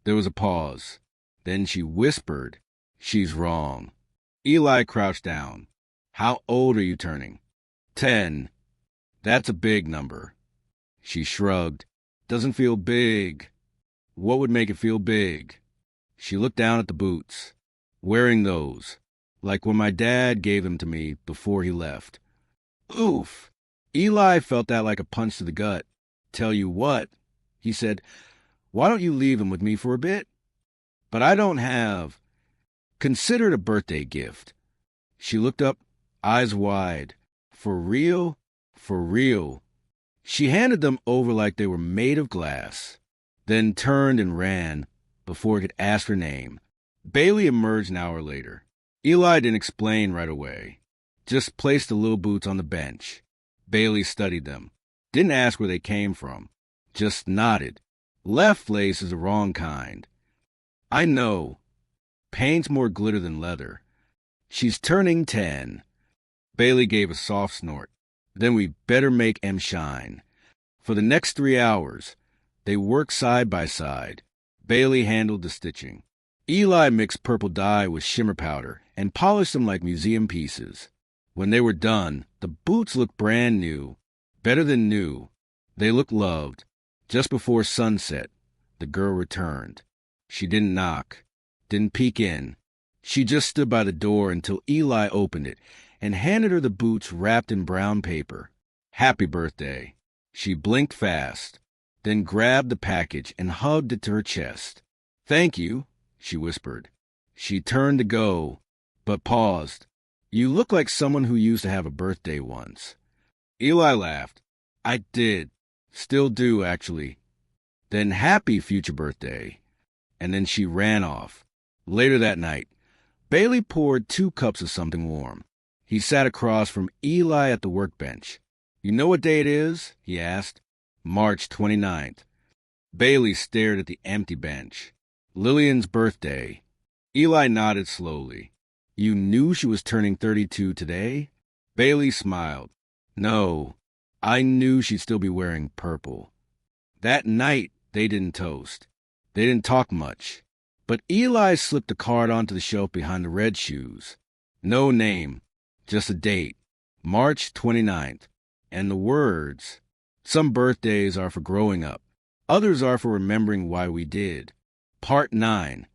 There was a pause. Then she whispered, "She's wrong." Eli crouched down. "How old are you turning?" 10. "That's a big number." She shrugged. "Doesn't feel big." "What would make it feel big?" She looked down at the boots. "Wearing those, like when my dad gave them to me before he left." Oof! Eli felt that like a punch to the gut. "Tell you what," he said, "why don't you leave them with me for a bit?" "But I don't have." "Consider it a birthday gift." She looked up, eyes wide. "For real? For real?" She handed them over like they were made of glass, then turned and ran before it could ask her name. Bailey emerged an hour later. Eli didn't explain right away, just placed the little boots on the bench. Bailey studied them, didn't ask where they came from, just nodded. "Left lace is the wrong kind." "I know. Paint's more glitter than leather." "She's turning 10. Bailey gave a soft snort. "Then we better make em shine." For the next 3 hours, they worked side by side. Bailey handled the stitching. Eli mixed purple dye with shimmer powder and polished them like museum pieces. When they were done, the boots looked brand new, better than new. They looked loved. Just before sunset, the girl returned. She didn't knock, didn't peek in. She just stood by the door until Eli opened it and handed her the boots wrapped in brown paper. "Happy birthday." She blinked fast, then grabbed the package and hugged it to her chest. "Thank you," she whispered. She turned to go, but paused. "You look like someone who used to have a birthday once." Eli laughed. "I did. Still do, actually." "Then happy future birthday." And then she ran off. Later that night, Bailey poured 2 cups of something warm. He sat across from Eli at the workbench. "You know what day it is?" he asked. "March 29th. Bailey stared at the empty bench. "Lillian's birthday." Eli nodded slowly. "You knew she was turning 32 today?" Bailey smiled. "No, I knew she'd still be wearing purple." That night, they didn't toast. They didn't talk much. But Eli slipped a card onto the shelf behind the red shoes. No name, just a date, March 29th. And the words, "Some birthdays are for growing up. Others are for remembering why we did." Part 9.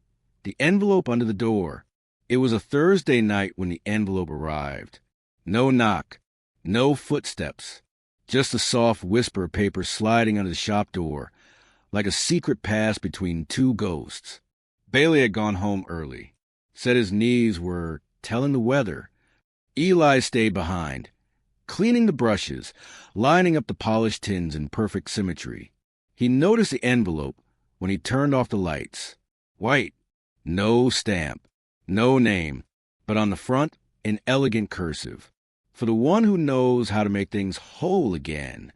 The envelope under the door. It was a Thursday night when the envelope arrived. No knock, no footsteps, just a soft whisper of paper sliding under the shop door, like a secret pass between 2 ghosts. Bailey had gone home early, said his knees were telling the weather. Eli stayed behind, cleaning the brushes, lining up the polished tins in perfect symmetry. He noticed the envelope when he turned off the lights. White, no stamp, no name, but on the front, in elegant cursive. "For the one who knows how to make things whole again."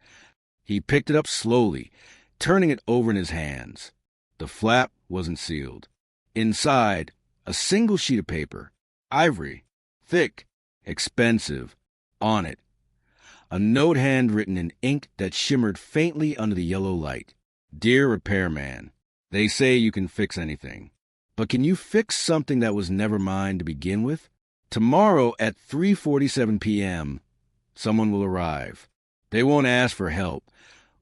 He picked it up slowly, turning it over in his hands. The flap wasn't sealed. Inside, a single sheet of paper, ivory, thick, expensive. On it, a note handwritten in ink that shimmered faintly under the yellow light. "Dear Repairman, they say you can fix anything. But can you fix something that was never mine to begin with? Tomorrow at 3:47 p.m., someone will arrive. They won't ask for help,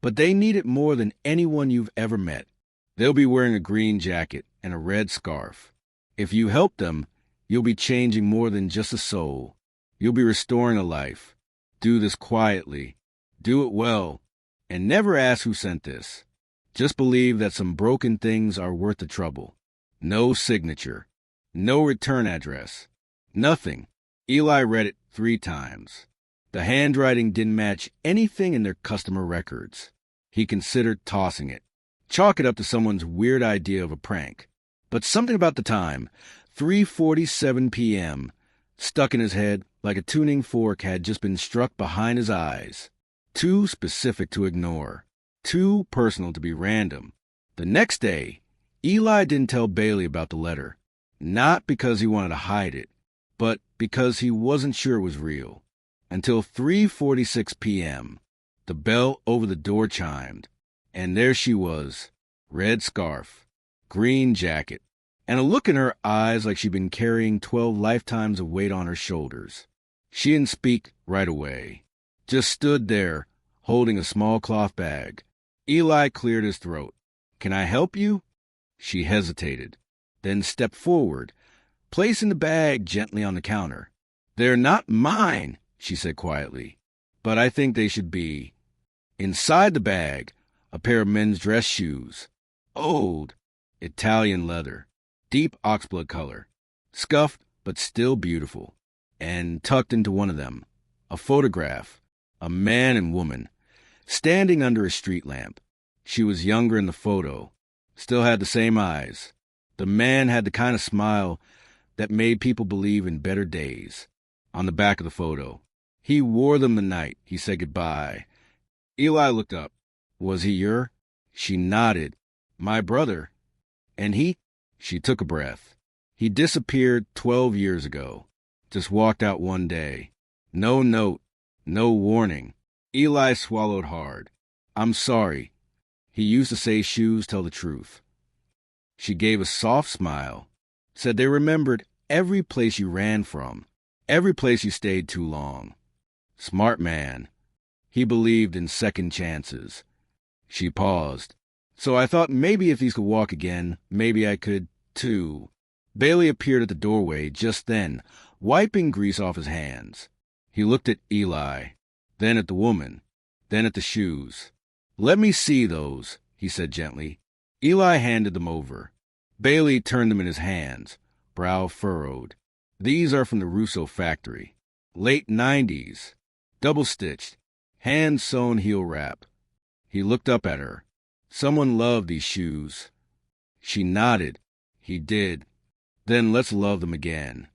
but they need it more than anyone you've ever met. They'll be wearing a green jacket and a red scarf. If you help them, you'll be changing more than just a soul. You'll be restoring a life. Do this quietly. Do it well. And never ask who sent this. Just believe that some broken things are worth the trouble. No signature. No return address. Nothing." Eli read it 3 times. The handwriting didn't match anything in their customer records. He considered tossing it. Chalk it up to someone's weird idea of a prank. But something about the time, 3:47 p.m., stuck in his head like a tuning fork had just been struck behind his eyes. Too specific to ignore. Too personal to be random. The next day, Eli didn't tell Bailey about the letter, not because he wanted to hide it, but because he wasn't sure it was real. Until 3:46 p.m., the bell over the door chimed, and there she was, red scarf, green jacket, and a look in her eyes like she'd been carrying 12 lifetimes of weight on her shoulders. She didn't speak right away, just stood there, holding a small cloth bag. Eli cleared his throat. "Can I help you?" She hesitated, then stepped forward, placing the bag gently on the counter. "They're not mine," she said quietly, "but I think they should be." Inside the bag, a pair of men's dress shoes. Old, Italian leather, deep oxblood color, scuffed but still beautiful. And tucked into one of them, a photograph, a man and woman, standing under a street lamp. She was younger in the photo, still had the same eyes. The man had the kind of smile that made people believe in better days. On the back of the photo, "He wore them the night he said goodbye." Eli looked up. "Was he your?" She nodded. "My brother." "And he?" She took a breath. "He disappeared 12 years ago. Just walked out one day. No note, no warning." Eli swallowed hard. "I'm sorry. He used to say shoes tell the truth." She gave a soft smile, said they remembered every place you ran from, every place you stayed too long. Smart man. He believed in second chances. She paused. "So I thought maybe if these could walk again, maybe I could, too." Bailey appeared at the doorway just then, wiping grease off his hands. He looked at Eli, then at the woman, then at the shoes. "Let me see those," he said gently. Eli handed them over. Bailey turned them in his hands, brow furrowed. "These are from the Russo factory. Late 90s. Double-stitched, hand-sewn heel wrap." He looked up at her. "Someone loved these shoes." She nodded. He did. "Then let's love them again."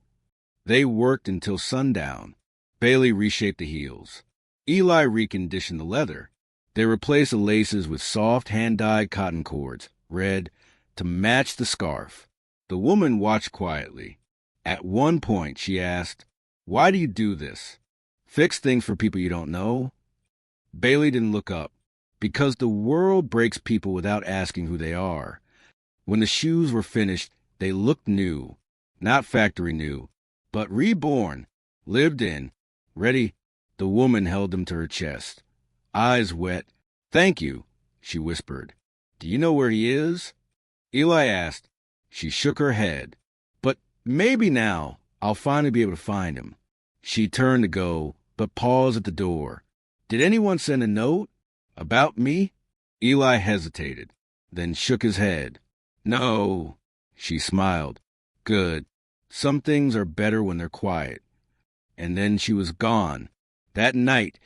They worked until sundown. Bailey reshaped the heels. Eli reconditioned the leather. They replaced the laces with soft hand-dyed cotton cords, red, to match the scarf. The woman watched quietly. At one point, she asked, "Why do you do this? Fix things for people you don't know?" Bailey didn't look up. "Because the world breaks people without asking who they are." When the shoes were finished, they looked new. Not factory new, but reborn, lived in, ready. The woman held them to her chest, eyes wet. "Thank you," she whispered. "Do you know where he is?" Eli asked. She shook her head. "But maybe now I'll finally be able to find him." She turned to go, but paused at the door. "Did anyone send a note? About me?" Eli hesitated, then shook his head. "No." She smiled. "Good. Some things are better when they're quiet." And then she was gone. That night,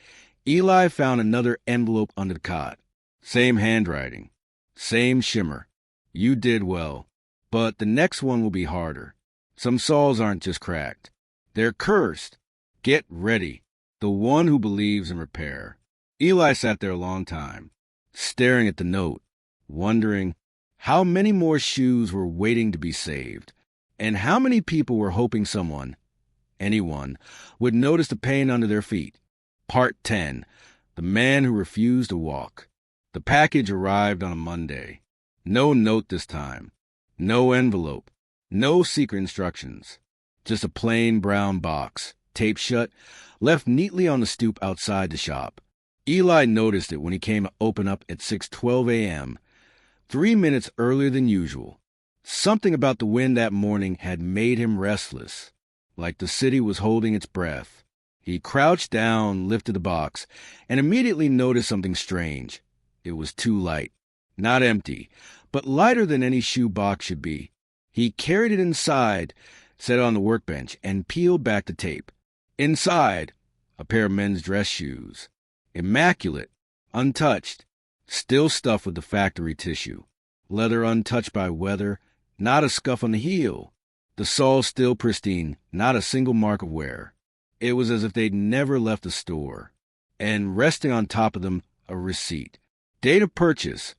Eli found another envelope under the cot. Same handwriting. Same shimmer. "You did well. But the next one will be harder. Some souls aren't just cracked. They're cursed. Get ready. The one who believes in repair." Eli sat there a long time, staring at the note, wondering how many more shoes were waiting to be saved, and how many people were hoping someone, anyone, would notice the pain under their feet. Part 10. The Man Who Refused to Walk. The package arrived on a Monday. No note this time. No envelope. No secret instructions. Just a plain brown box, taped shut, left neatly on the stoop outside the shop. Eli noticed it when he came to open up at 6:12 a.m., 3 minutes earlier than usual. Something about the wind that morning had made him restless, like the city was holding its breath. He crouched down, lifted the box, and immediately noticed something strange. It was too light. Not empty, but lighter than any shoe box should be. He carried it inside, set it on the workbench, and peeled back the tape. Inside, a pair of men's dress shoes. Immaculate, untouched, still stuffed with the factory tissue. Leather untouched by weather, not a scuff on the heel. The sole still pristine, not a single mark of wear. It was as if they'd never left the store. And resting on top of them, a receipt. Date of purchase,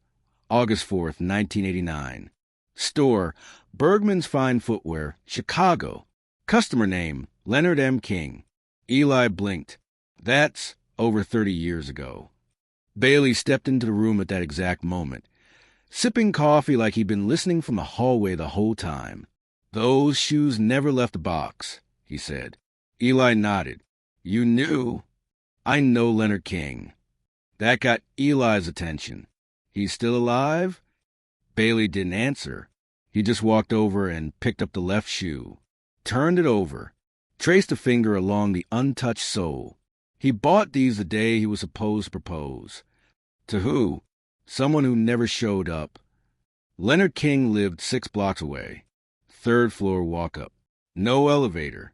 August 4th, 1989. Store, Bergman's Fine Footwear, Chicago. Customer name, Leonard M. King. Eli blinked. That's over 30 years ago. Bailey stepped into the room at that exact moment, sipping coffee like he'd been listening from the hallway the whole time. Those shoes never left the box, he said. Eli nodded. You knew? I know Leonard King. That got Eli's attention. He's still alive? Bailey didn't answer. He just walked over and picked up the left shoe, turned it over, traced a finger along the untouched sole. He bought these the day he was supposed to propose. To who? Someone who never showed up. Leonard King lived 6 blocks away. 3rd floor walk-up. No elevator.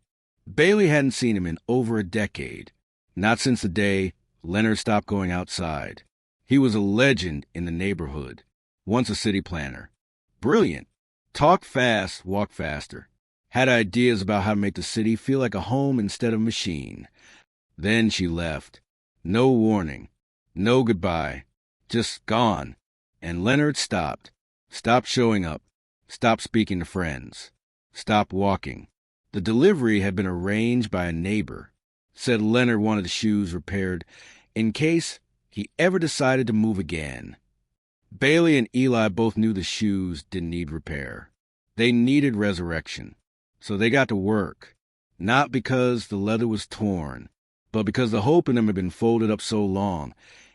Bailey hadn't seen him in over a decade. Not since the day Leonard stopped going outside. He was a legend in the neighborhood. Once a city planner. Brilliant. Talked fast, walked faster. Had ideas about how to make the city feel like a home instead of a machine. Then she left. No warning. No goodbye. Just gone. And Leonard stopped. Stopped showing up. Stopped speaking to friends. Stopped walking. The delivery had been arranged by a neighbor. Said Leonard wanted the shoes repaired in case he ever decided to move again. Bailey and Eli both knew the shoes didn't need repair. They needed resurrection. So they got to work. Not because the leather was torn, but because the hope in them had been folded up so long.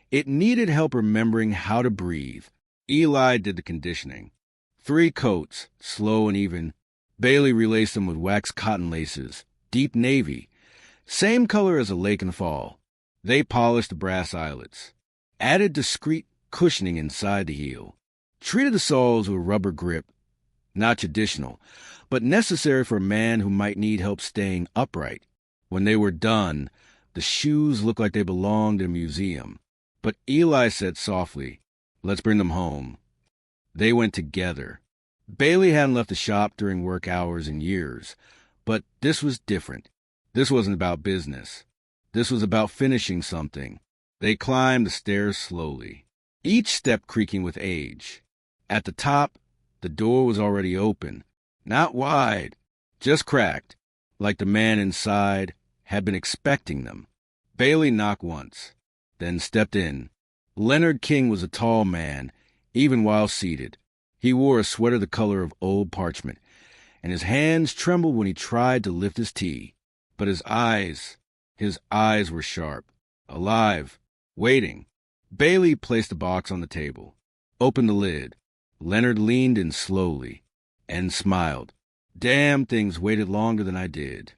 It needed help remembering how to breathe. Eli did the conditioning. 3 coats, slow and even. Bailey relaced them with waxed cotton laces, deep navy, same color as a lake in the fall. They polished the brass eyelets, added discreet cushioning inside the heel, treated the soles with a rubber grip, not traditional, but necessary for a man who might need help staying upright. When they were done, the shoes looked like they belonged in a museum. But Eli said softly, "Let's bring them home." They went together. Bailey hadn't left the shop during work hours in years, but this was different. This wasn't about business. This was about finishing something. They climbed the stairs slowly, each step creaking with age. At the top, the door was already open, not wide, just cracked, like the man inside had been expecting them. Bailey knocked once, then stepped in. Leonard King was a tall man, even while seated. He wore a sweater the color of old parchment, and his hands trembled when he tried to lift his tea. But his eyes were sharp, alive, waiting. Bailey placed the box on the table, opened the lid. Leonard leaned in slowly and smiled. "Damn things waited longer than I did."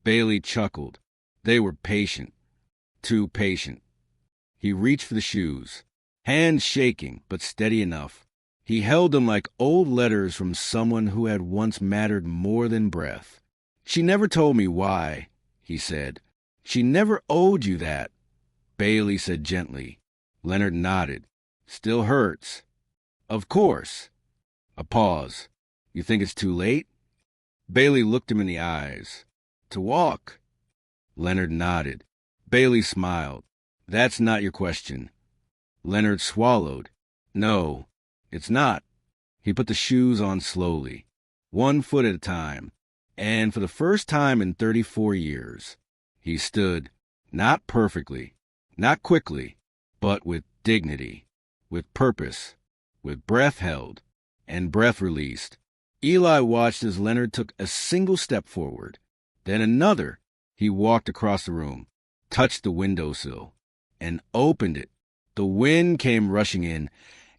Bailey chuckled. They were patient, too patient. He reached for the shoes, hands shaking but steady enough. He held them like old letters from someone who had once mattered more than breath. "She never told me why," he said. "She never owed you that," Bailey said gently. Leonard nodded. "Still hurts." "Of course." A pause. "You think it's too late?" Bailey looked him in the eyes. "To walk?" Leonard nodded. Bailey smiled. "That's not your question." Leonard swallowed. "No, it's not." He put the shoes on slowly, 1 foot at a time, and for the first time in 34 years, he stood, not perfectly, not quickly, but with dignity, with purpose, with breath held and breath released. Eli watched as Leonard took a single step forward, then another. He walked across the room, touched the windowsill, and opened it. The wind came rushing in,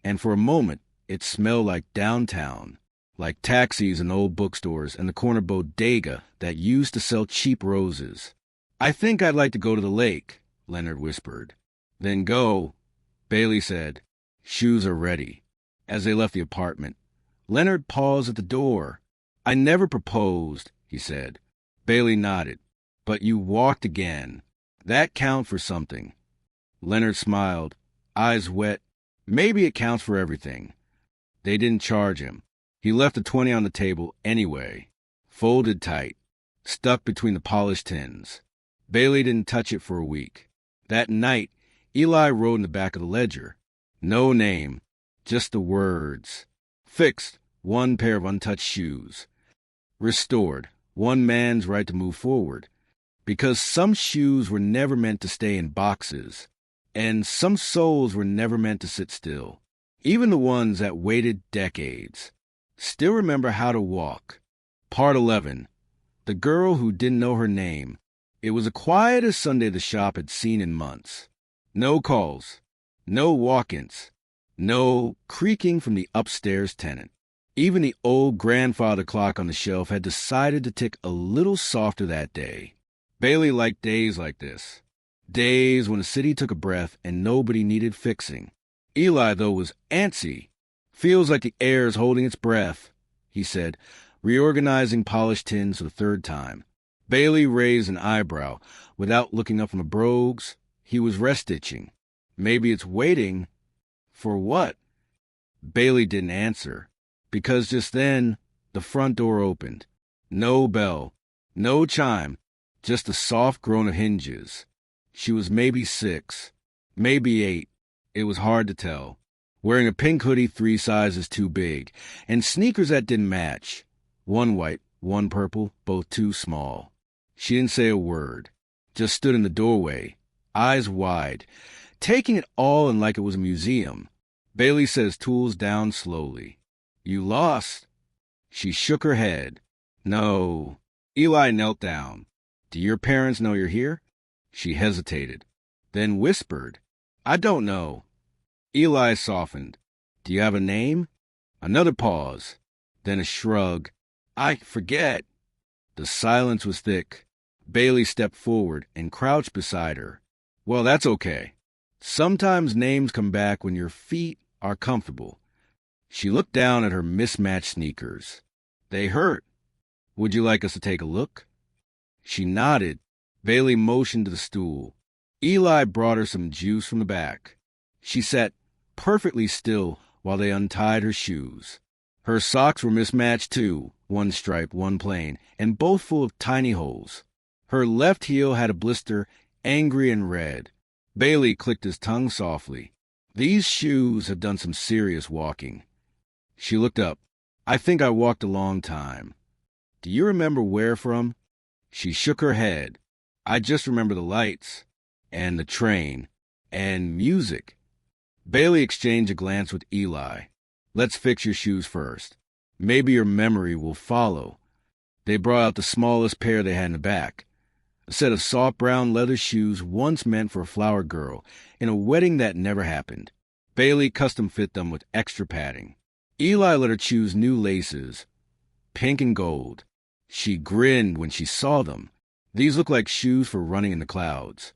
and for a moment it smelled like downtown, like taxis and old bookstores and the corner bodega that used to sell cheap roses. "I think I'd like to go to the lake," Leonard whispered. "Then go," Bailey said. "Shoes are ready." As they left the apartment, Leonard paused at the door. "I never proposed," he said. Bailey nodded. "But you walked again. That counts for something." Leonard smiled, eyes wet. "Maybe it counts for everything." They didn't charge him. He left the 20 on the table anyway, folded tight, stuck between the polished tins. Bailey didn't touch it for a week. That night, Eli wrote in the back of the ledger. No name, just the words. "Fixed, one pair of untouched shoes. Restored, one man's right to move forward. Because some shoes were never meant to stay in boxes, and some souls were never meant to sit still. Even the ones that waited decades still remember how to walk. Part 11. The Girl Who Didn't Know Her Name. It was the quietest Sunday the shop had seen in months. No calls, no walk-ins, no creaking from the upstairs tenant. Even the old grandfather clock on the shelf had decided to tick a little softer that day. Bailey liked days like this. Days when the city took a breath and nobody needed fixing. Eli, though, was antsy. Feels like the air is holding its breath, he said, reorganizing polished tins for the third time. Bailey raised an eyebrow. Without looking up from the brogues, he was rest-stitching. Maybe it's waiting. For what? Bailey didn't answer, because just then the front door opened. No bell, no chime, just the soft groan of hinges. She was maybe 6, maybe 8. It was hard to tell. Wearing a pink hoodie 3 sizes too big, and sneakers that didn't match. One white, one purple, both too small. She didn't say a word, just stood in the doorway, eyes wide, taking it all in like it was a museum. Bailey set his tools down slowly. You lost. She shook her head. No. Eli knelt down. Do your parents know you're here? She hesitated, then whispered, I don't know. Eli softened. Do you have a name? Another pause, then a shrug. I forget. The silence was thick. Bailey stepped forward and crouched beside her. Well, that's okay. Sometimes names come back when your feet are comfortable. She looked down at her mismatched sneakers. They hurt. Would you like us to take a look? She nodded. Bailey motioned to the stool. Eli brought her some juice from the back. She sat perfectly still while they untied her shoes. Her socks were mismatched too, one striped, one plain, and both full of tiny holes. Her left heel had a blister, angry and red. Bailey clicked his tongue softly. These shoes have done some serious walking. She looked up. I think I walked a long time. Do you remember where from? She shook her head. I just remember the lights, and the train, and music. Bailey exchanged a glance with Eli. Let's fix your shoes first. Maybe your memory will follow. They brought out the smallest pair they had in the back. A set of soft brown leather shoes once meant for a flower girl in a wedding that never happened. Bailey custom fit them with extra padding. Eli let her choose new laces, pink and gold. She grinned when she saw them. These looked like shoes for running in the clouds.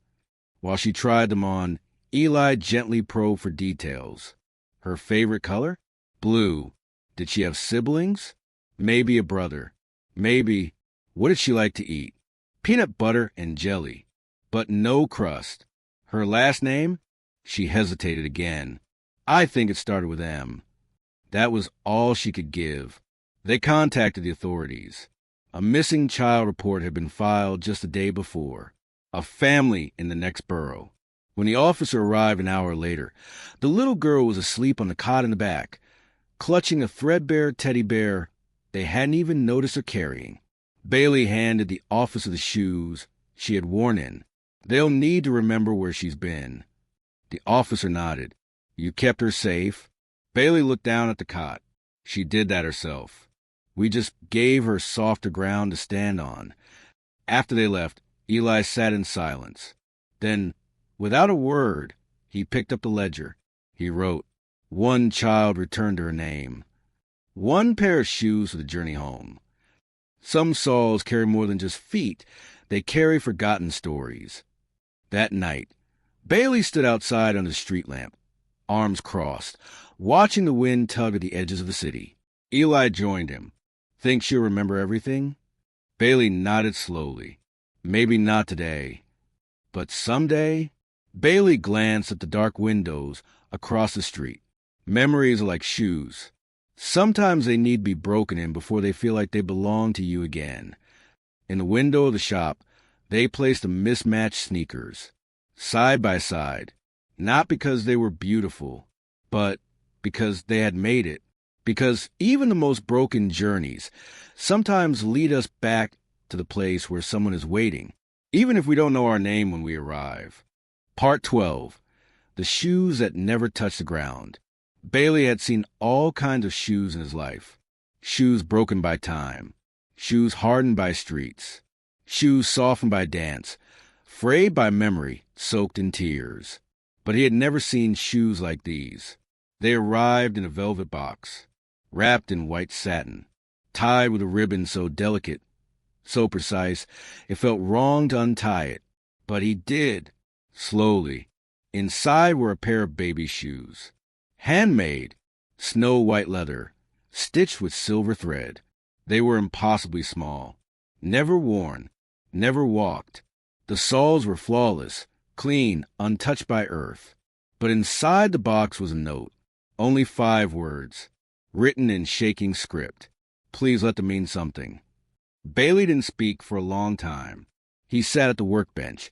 While she tried them on, Eli gently probed for details. Her favorite color? Blue. Did she have siblings? Maybe a brother. Maybe. What did she like to eat? Peanut butter and jelly, but no crust. Her last name? She hesitated again. I think it started with M. That was all she could give. They contacted the authorities. A missing child report had been filed just the day before. A family in the next borough. When the officer arrived an hour later, the little girl was asleep on the cot in the back, clutching a threadbare teddy bear they hadn't even noticed her carrying. Bailey handed the officer the shoes she had worn in. They'll need to remember where she's been. The officer nodded. You kept her safe? Bailey looked down at the cot. She did that herself. We just gave her softer ground to stand on. After they left, Eli sat in silence. Then, without a word, he picked up the ledger. He wrote, One child returned her name. 1 pair of shoes for the journey home. Some souls carry more than just feet. They carry forgotten stories. That night, Bailey stood outside under the street lamp, arms crossed, watching the wind tug at the edges of the city. Eli joined him. Think she'll remember everything? Bailey nodded slowly. Maybe not today. But someday? Bailey glanced at the dark windows across the street. Memories are like shoes. Sometimes they need to be broken in before they feel like they belong to you again. In the window of the shop, they placed the mismatched sneakers, side by side, not because they were beautiful, but because they had made it. Because even the most broken journeys sometimes lead us back to the place where someone is waiting, even if we don't know our name when we arrive. Part 12. The Shoes That Never Touch the Ground. Bailey had seen all kinds of shoes in his life. Shoes broken by time. Shoes hardened by streets. Shoes softened by dance. Frayed by memory, soaked in tears. But he had never seen shoes like these. They arrived in a velvet box, wrapped in white satin, tied with a ribbon so delicate, so precise, it felt wrong to untie it. But he did, slowly. Inside were a pair of baby shoes. Handmade, snow-white leather, stitched with silver thread. They were impossibly small. Never worn, never walked. The soles were flawless, clean, untouched by earth. But inside the box was a note. Only 5 words, written in shaking script. Please let them mean something. Bailey didn't speak for a long time. He sat at the workbench,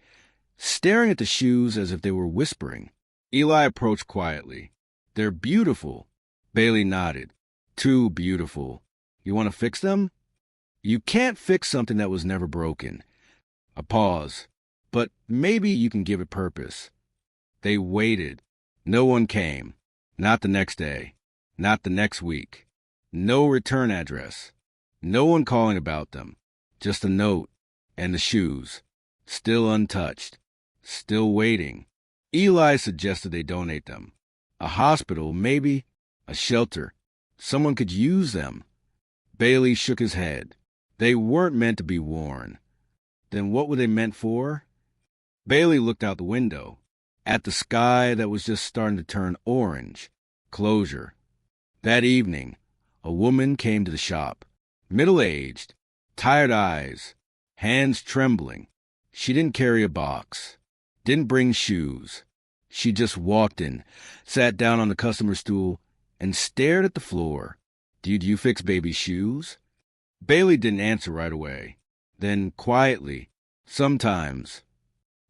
staring at the shoes as if they were whispering. Eli approached quietly. They're beautiful. Bailey nodded. Too beautiful. You want to fix them? You can't fix something that was never broken. A pause. But maybe you can give it purpose. They waited. No one came. Not the next day. Not the next week. No return address. No one calling about them. Just a note. And the shoes. Still untouched. Still waiting. Eli suggested they donate them. A hospital, maybe. A shelter. Someone could use them. Bailey shook his head. They weren't meant to be worn. Then what were they meant for? Bailey looked out the window, at the sky that was just starting to turn orange. Closure. That evening, a woman came to the shop. Middle-aged, tired eyes, hands trembling. She didn't carry a box, didn't bring shoes. She just walked in, sat down on the customer stool, and stared at the floor. "Did you fix baby's shoes?" Bailey didn't answer right away. Then, quietly, sometimes,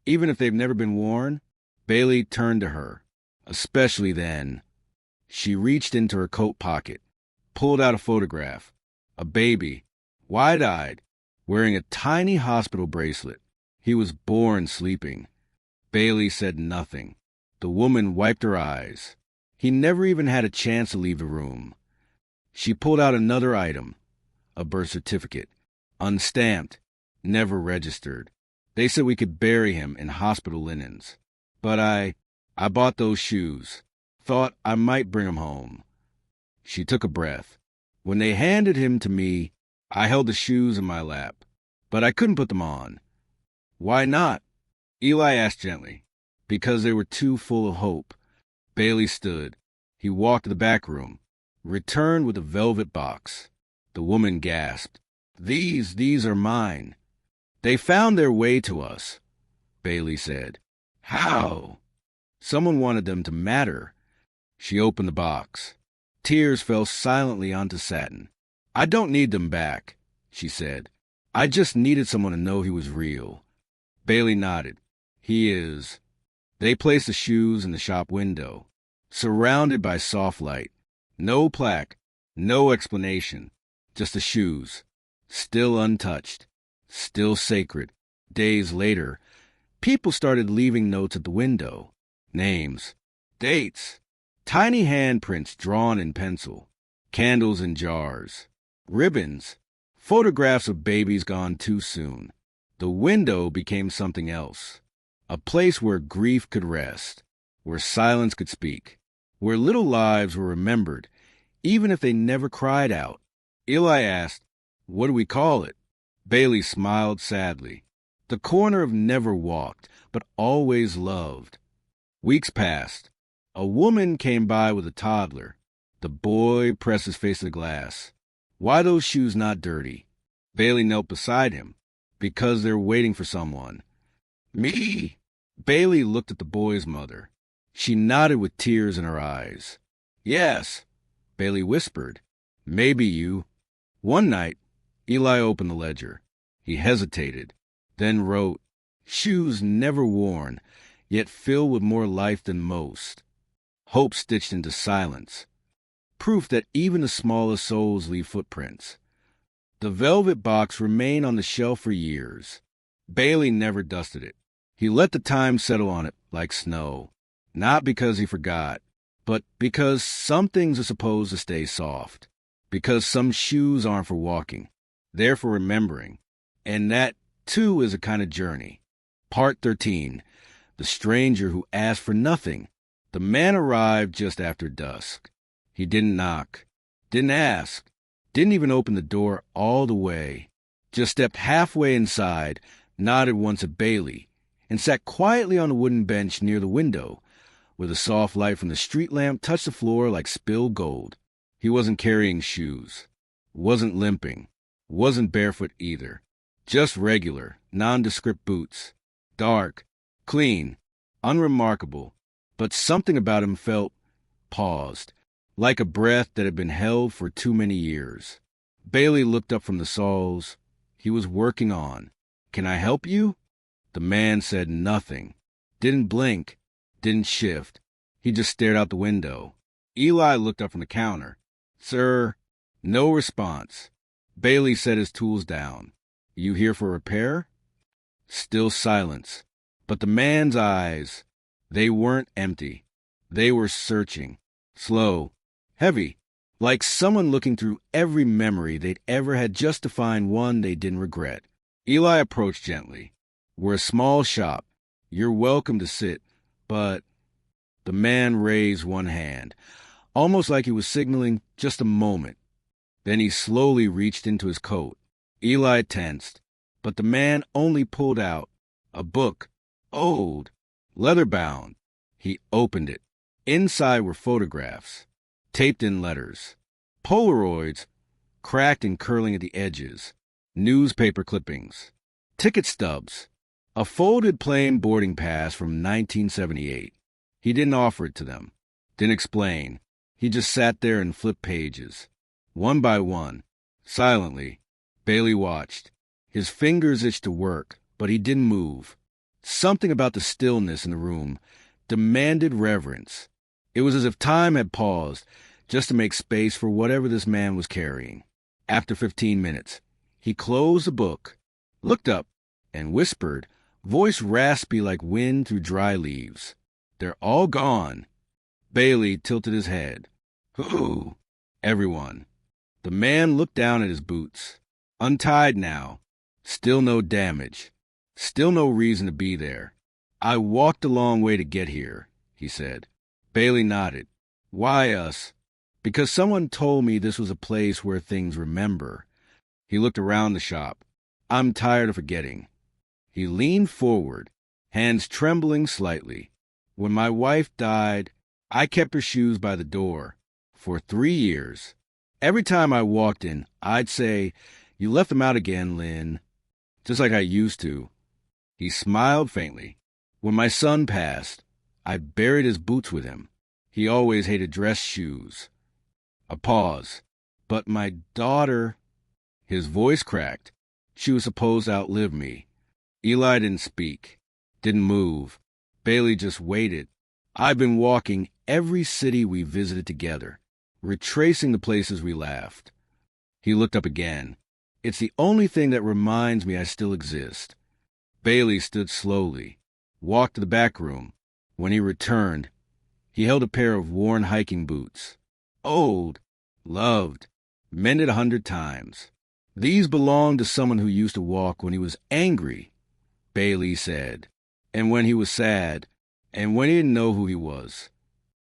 even if they've never been worn, Bailey turned to her, especially then. She reached into her coat pocket, pulled out a photograph, a baby, wide-eyed, wearing a tiny hospital bracelet. He was born sleeping. Bailey said nothing. The woman wiped her eyes. He never even had a chance to leave the room. She pulled out another item, a birth certificate, unstamped, never registered. They said we could bury him in hospital linens. But I bought those shoes. Thought I might bring him home. She took a breath. When they handed him to me, I held the shoes in my lap. But I couldn't put them on. Why not? Eli asked gently. Because they were too full of hope. Bailey stood. He walked to the back room, returned with a velvet box. The woman gasped. These are mine. They found their way to us, Bailey said. How? Someone wanted them to matter. She opened the box. Tears fell silently onto satin. I don't need them back, she said. I just needed someone to know he was real. Bailey nodded. He is. They placed the shoes in the shop window, surrounded by soft light. No plaque, no explanation, just the shoes, still untouched, still sacred. Days later, people started leaving notes at the window. Names, dates, tiny handprints drawn in pencil, candles in jars, ribbons, photographs of babies gone too soon. The window became something else, a place where grief could rest, where silence could speak, where little lives were remembered, even if they never cried out. Eli asked, "What do we call it?" Bailey smiled sadly. The corner of never walked, but always loved. Weeks passed. A woman came by with a toddler. The boy pressed his face to the glass. Why those shoes not dirty? Bailey knelt beside him. Because they're waiting for someone. Me? Bailey looked at the boy's mother. She nodded with tears in her eyes. Yes, Bailey whispered. Maybe you. One night, Eli opened the ledger. He hesitated, then wrote, shoes never worn, yet filled with more life than most. Hope stitched into silence. proof that even the smallest souls leave footprints. The velvet box remained on the shelf for years. Bailey never dusted it. He let the time settle on it like snow, not because he forgot, but because some things are supposed to stay soft, because some shoes aren't for walking, they're for remembering, and that, too, is a kind of journey. Part 13. The Stranger Who Asked for Nothing. The man arrived just after dusk. He didn't knock, didn't ask, didn't even open the door all the way, just stepped halfway inside, nodded once at Bailey, and sat quietly on a wooden bench near the window, where the soft light from the street lamp touched the floor like spilled gold. He wasn't carrying shoes, wasn't limping, wasn't barefoot either. Just regular, nondescript boots. Dark, clean, unremarkable, but something about him felt paused, like a breath that had been held for too many years. Bailey looked up from the soles he was working on. "Can I help you?" The man said nothing, didn't blink, didn't shift. He just stared out the window. Eli looked up from the counter. "Sir," no response. Bailey set his tools down. "You here for repair?" Still silence. But the man's eyes, they weren't empty. They were searching, slow, heavy, like someone looking through every memory they'd ever had just to find one they didn't regret. Eli approached gently. "We're a small shop. You're welcome to sit, but—" The man raised one hand, almost like he was signaling just a moment. Then he slowly reached into his coat. Eli tensed, but the man only pulled out a book, old, leather-bound. He opened it. Inside were photographs, taped-in letters, Polaroids, cracked and curling at the edges, newspaper clippings, ticket stubs, a folded plane boarding pass from 1978. He didn't offer it to them, didn't explain. He just sat there and flipped pages. One by one, silently, Bailey watched. His fingers itched to work, but he didn't move. Something about the stillness in the room demanded reverence. It was as if time had paused, just to make space for whatever this man was carrying. After 15 minutes, he closed the book, looked up, and whispered, voice raspy like wind through dry leaves, "They're all gone." Bailey tilted his head. "Who?" "Everyone." The man looked down at his boots. Untied now. Still no damage. Still no reason to be there. "I walked a long way to get here," he said. Bailey nodded. "Why us?" "Because someone told me this was a place where things remember." He looked around the shop. "I'm tired of forgetting." He leaned forward, hands trembling slightly. "When my wife died, I kept her shoes by the door for 3 years. Every time I walked in, I'd say, 'You left them out again, Lynn,' just like I used to." He smiled faintly. "When my son passed, I buried his boots with him. He always hated dress shoes." A pause. "But my daughter—" His voice cracked. "She was supposed to outlive me." Eli didn't speak, didn't move. Bailey just waited. "I've been walking every city we visited together, retracing the places we laughed." He looked up again. "It's the only thing that reminds me I still exist." Bailey stood slowly, walked to the back room. When he returned, he held a pair of worn hiking boots. Old, loved, mended 100 times. "These belonged to someone who used to walk when he was angry," Bailey said, "and when he was sad, and when he didn't know who he was."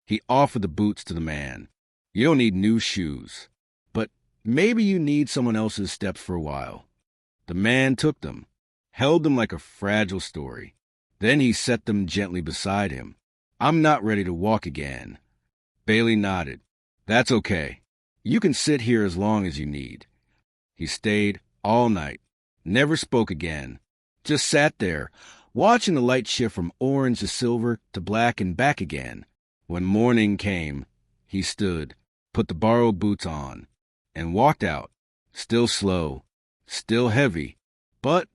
He offered the boots to the man. "You don't need new shoes, but maybe you need someone else's steps for a while." The man took them, held them like a fragile story. Then he set them gently beside him. "I'm not ready to walk again." Bailey nodded. "That's okay. You can sit here as long as you need." He stayed all night, never spoke again, just sat there, watching the light shift from orange to silver to black and back again. When morning came, he stood, put the borrowed boots on, and walked out, still slow, still heavy, but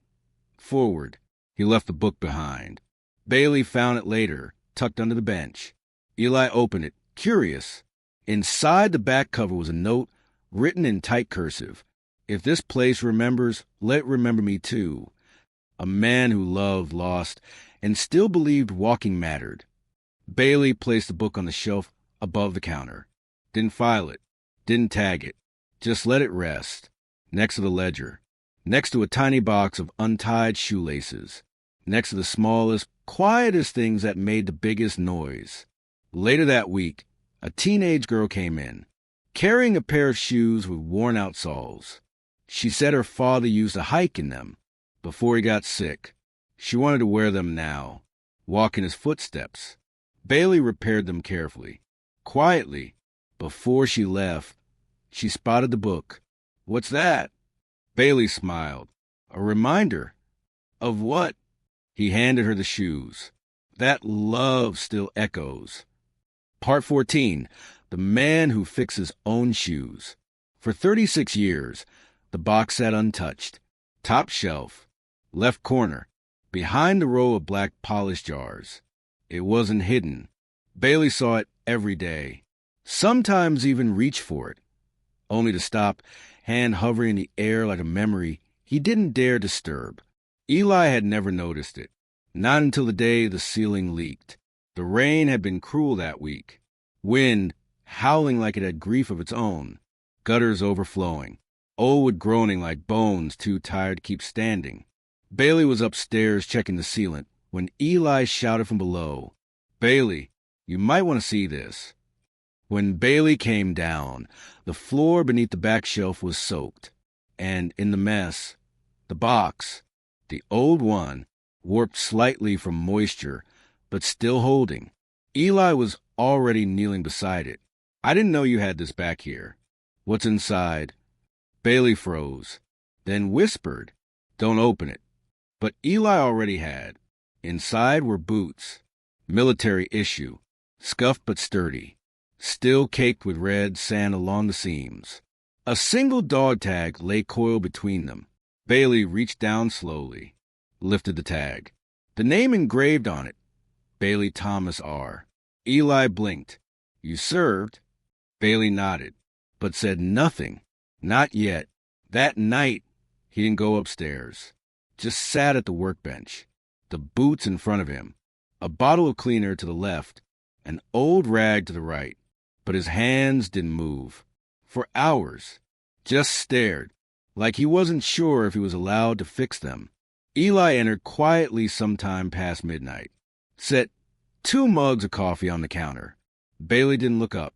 forward. He left the book behind. Bailey found it later, tucked under the bench. Eli opened it, curious. Inside the back cover was a note written in tight cursive. If this place remembers, let it remember me too. A man who loved, lost, and still believed walking mattered. Bailey placed the book on the shelf above the counter. Didn't file it. Didn't tag it. Just let it rest. Next to the ledger. Next to a tiny box of untied shoelaces. Next to the smallest, quietest things that made the biggest noise. Later that week, a teenage girl came in, carrying a pair of shoes with worn-out soles. She said her father used to hike in them before he got sick. She wanted to wear them now, walk in his footsteps. Bailey repaired them carefully. Quietly, before she left, she spotted the book. "What's that?" Bailey smiled. "A reminder." "Of what?" He handed her the shoes. "That love still echoes." Part 14. The Man Who Fixes Own Shoes. For 36 years, the box sat untouched. Top shelf. Left corner. Behind the row of black polish jars. It wasn't hidden. Bailey saw it every day. Sometimes even reached for it. Only to stop, hand hovering in the air like a memory he didn't dare disturb. Eli had never noticed it. Not until the day the ceiling leaked. The rain had been cruel that week. Wind howling like it had grief of its own. Gutters overflowing. Old groaning like bones too tired to keep standing. Bailey was upstairs checking the sealant when Eli shouted from below, "Bailey, you might want to see this." When Bailey came down, the floor beneath the back shelf was soaked. And in the mess, the box, the old one, warped slightly from moisture, but still holding. Eli was already kneeling beside it. "I didn't know you had this back here." "What's inside?" Bailey froze, then whispered, "Don't open it." But Eli already had. Inside were boots, military issue, scuffed but sturdy, still caked with red sand along the seams. A single dog tag lay coiled between them. Bailey reached down slowly, lifted the tag. The name engraved on it, Bailey Thomas R. Eli blinked. "You served?" Bailey nodded, but said nothing. Not yet. That night, he didn't go upstairs. Just sat at the workbench, the boots in front of him, a bottle of cleaner to the left, an old rag to the right. But his hands didn't move. For hours. Just stared, like he wasn't sure if he was allowed to fix them. Eli entered quietly sometime past midnight. Set 2 mugs of coffee on the counter. Bailey didn't look up.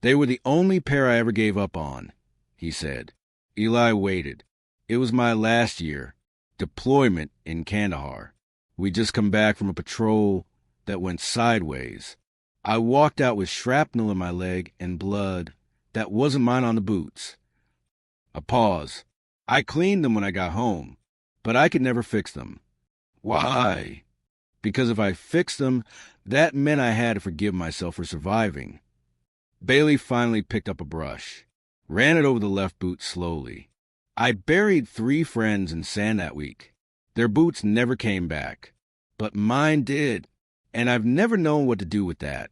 "They were the only pair I ever gave up on," he said. Eli waited. "It was my last year. Deployment in Kandahar. We'd just come back from a patrol that went sideways. I walked out with shrapnel in my leg and blood that wasn't mine on the boots." A pause. "I cleaned them when I got home, but I could never fix them." "Why?" "Because if I fixed them, that meant I had to forgive myself for surviving." Bailey finally picked up a brush, ran it over the left boot slowly. "I buried 3 friends in sand that week. Their boots never came back, but mine did, and I've never known what to do with that."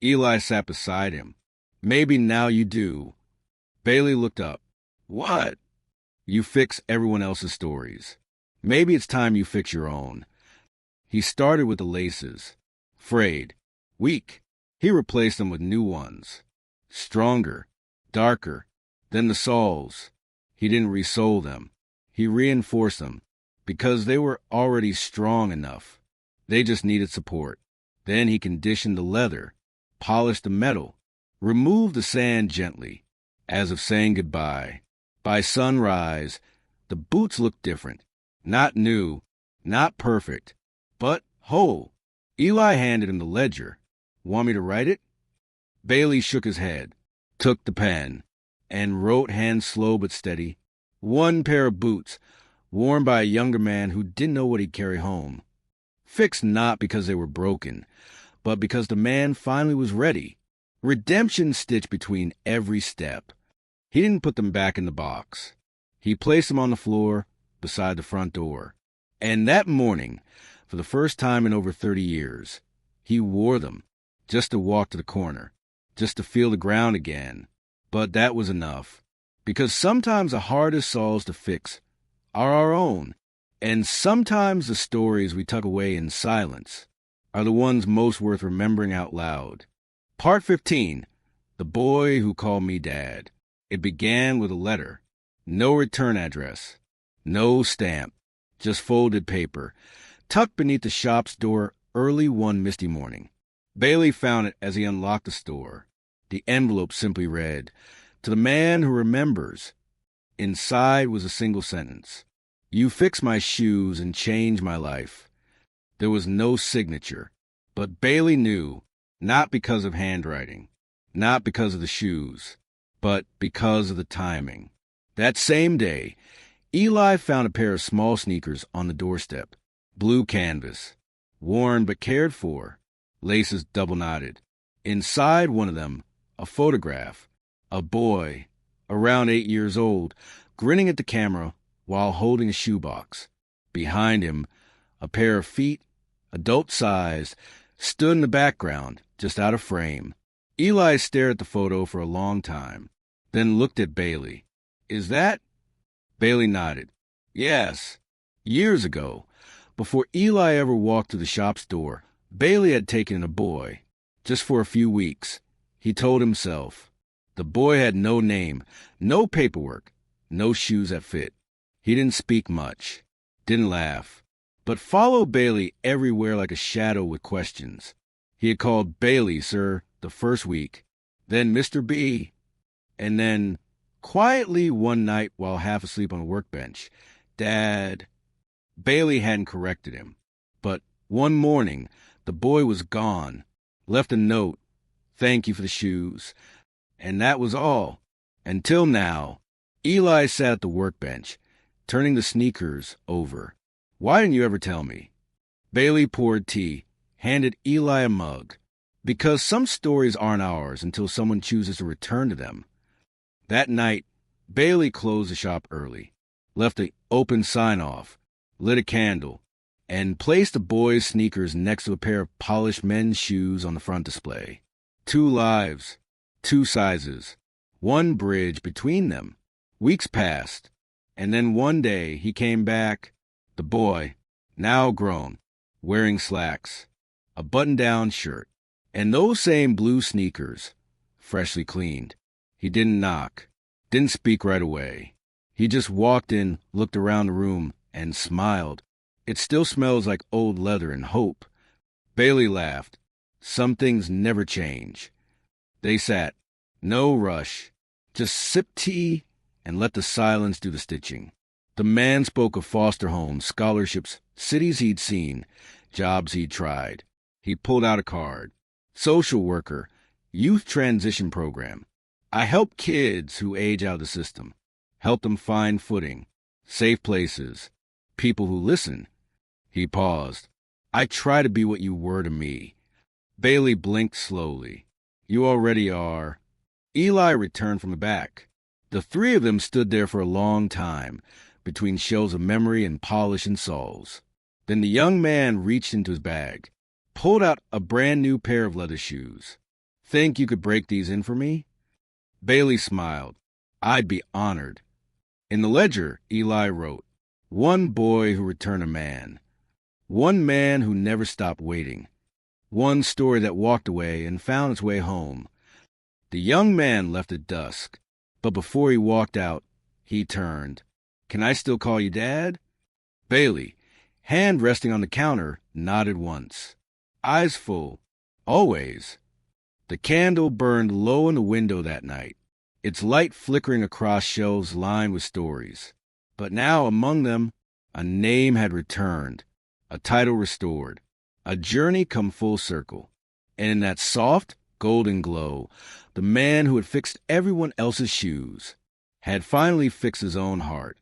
Eli sat beside him. "Maybe now you do." Bailey looked up. "What?" "You fix everyone else's stories. Maybe it's time you fix your own." He started with the laces. Frayed. Weak. He replaced them with new ones. Stronger. Darker. Then the soles. He didn't resole them. He reinforced them, because they were already strong enough. They just needed support. Then he conditioned the leather, polished the metal, removed the sand gently, as if saying goodbye. By sunrise, the boots looked different. Not new, not perfect, but whole. Eli handed him the ledger. "Want me to write it?" Bailey shook his head, took the pen, and wrote, hand slow but steady, 1 pair of boots, worn by a younger man who didn't know what he'd carry home. Fixed not because they were broken, but because the man finally was ready. Redemption stitched between every step. He didn't put them back in the box. He placed them on the floor beside the front door. And that morning, for the first time in over 30 years, he wore them just to walk to the corner. just to feel the ground again. But that was enough, because sometimes the hardest souls to fix are our own, and sometimes the stories we tuck away in silence are the ones most worth remembering out loud. Part 15, The Boy Who Called Me Dad. It began with a letter. No return address. No stamp. Just folded paper, tucked beneath the shop's door early one misty morning. Bailey found it as he unlocked the store. The envelope simply read, "To the man who remembers." Inside was a single sentence. "You fix my shoes and change my life." There was no signature, but Bailey knew, not because of handwriting, not because of the shoes, but because of the timing. That same day, Eli found a pair of small sneakers on the doorstep. Blue canvas, worn but cared for, laces double-knotted. Inside one of them, a photograph, a boy, around 8 years old, grinning at the camera while holding a shoebox. Behind him, a pair of feet, adult-sized, stood in the background, just out of frame. Eli stared at the photo for a long time, then looked at Bailey. "Is that?" Bailey nodded. "Yes. Years ago, before Eli ever walked through the shop's door, Bailey had taken a boy, just for a few weeks. He told himself. The boy had no name, no paperwork, no shoes that fit. He didn't speak much, didn't laugh, but followed Bailey everywhere like a shadow with questions. He had called Bailey, sir, the first week, then Mr. B, and then, quietly one night while half asleep on a workbench, Dad. Bailey hadn't corrected him, but one morning the boy was gone, left a note, "Thank you for the shoes," and that was all. Until now, Eli sat at the workbench, turning the sneakers over. "Why didn't you ever tell me?" Bailey poured tea, handed Eli a mug. "Because some stories aren't ours until someone chooses to return to them." That night, Bailey closed the shop early, left the open sign-off, lit a candle, and placed the boy's sneakers next to a pair of polished men's shoes on the front display. 2 lives, 2 sizes, 1 bridge between them. Weeks passed, and then one day he came back, the boy, now grown, wearing slacks, a button-down shirt, and those same blue sneakers, freshly cleaned. He didn't knock, didn't speak right away. He just walked in, looked around the room, and smiled. "It still smells like old leather and hope." Bailey laughed. Some things never change. They sat. No rush. Just sipped tea and let the silence do the stitching. The man spoke of foster homes, scholarships, cities he'd seen, jobs he'd tried. He pulled out a card. "Social worker, youth transition program. I help kids who age out of the system. Help them find footing, safe places, people who listen." He paused. "I try to be what you were to me." Bailey blinked slowly. "You already are." Eli returned from the back. The 3 of them stood there for a long time, between shelves of memory and polish and soles. Then the young man reached into his bag, pulled out a brand-new pair of leather shoes. "Think you could break these in for me?" Bailey smiled. "I'd be honored." In the ledger, Eli wrote, "One boy who returned a man. One man who never stopped waiting. One story that walked away and found its way home." The young man left at dusk, but before he walked out, he turned. "Can I still call you Dad?" Bailey, hand resting on the counter, nodded once. Eyes full. "Always." The candle burned low in the window that night, its light flickering across shelves lined with stories. But now among them, a name had returned, a title restored, a journey come full circle. And in that soft, golden glow, the man who had fixed everyone else's shoes had finally fixed his own heart.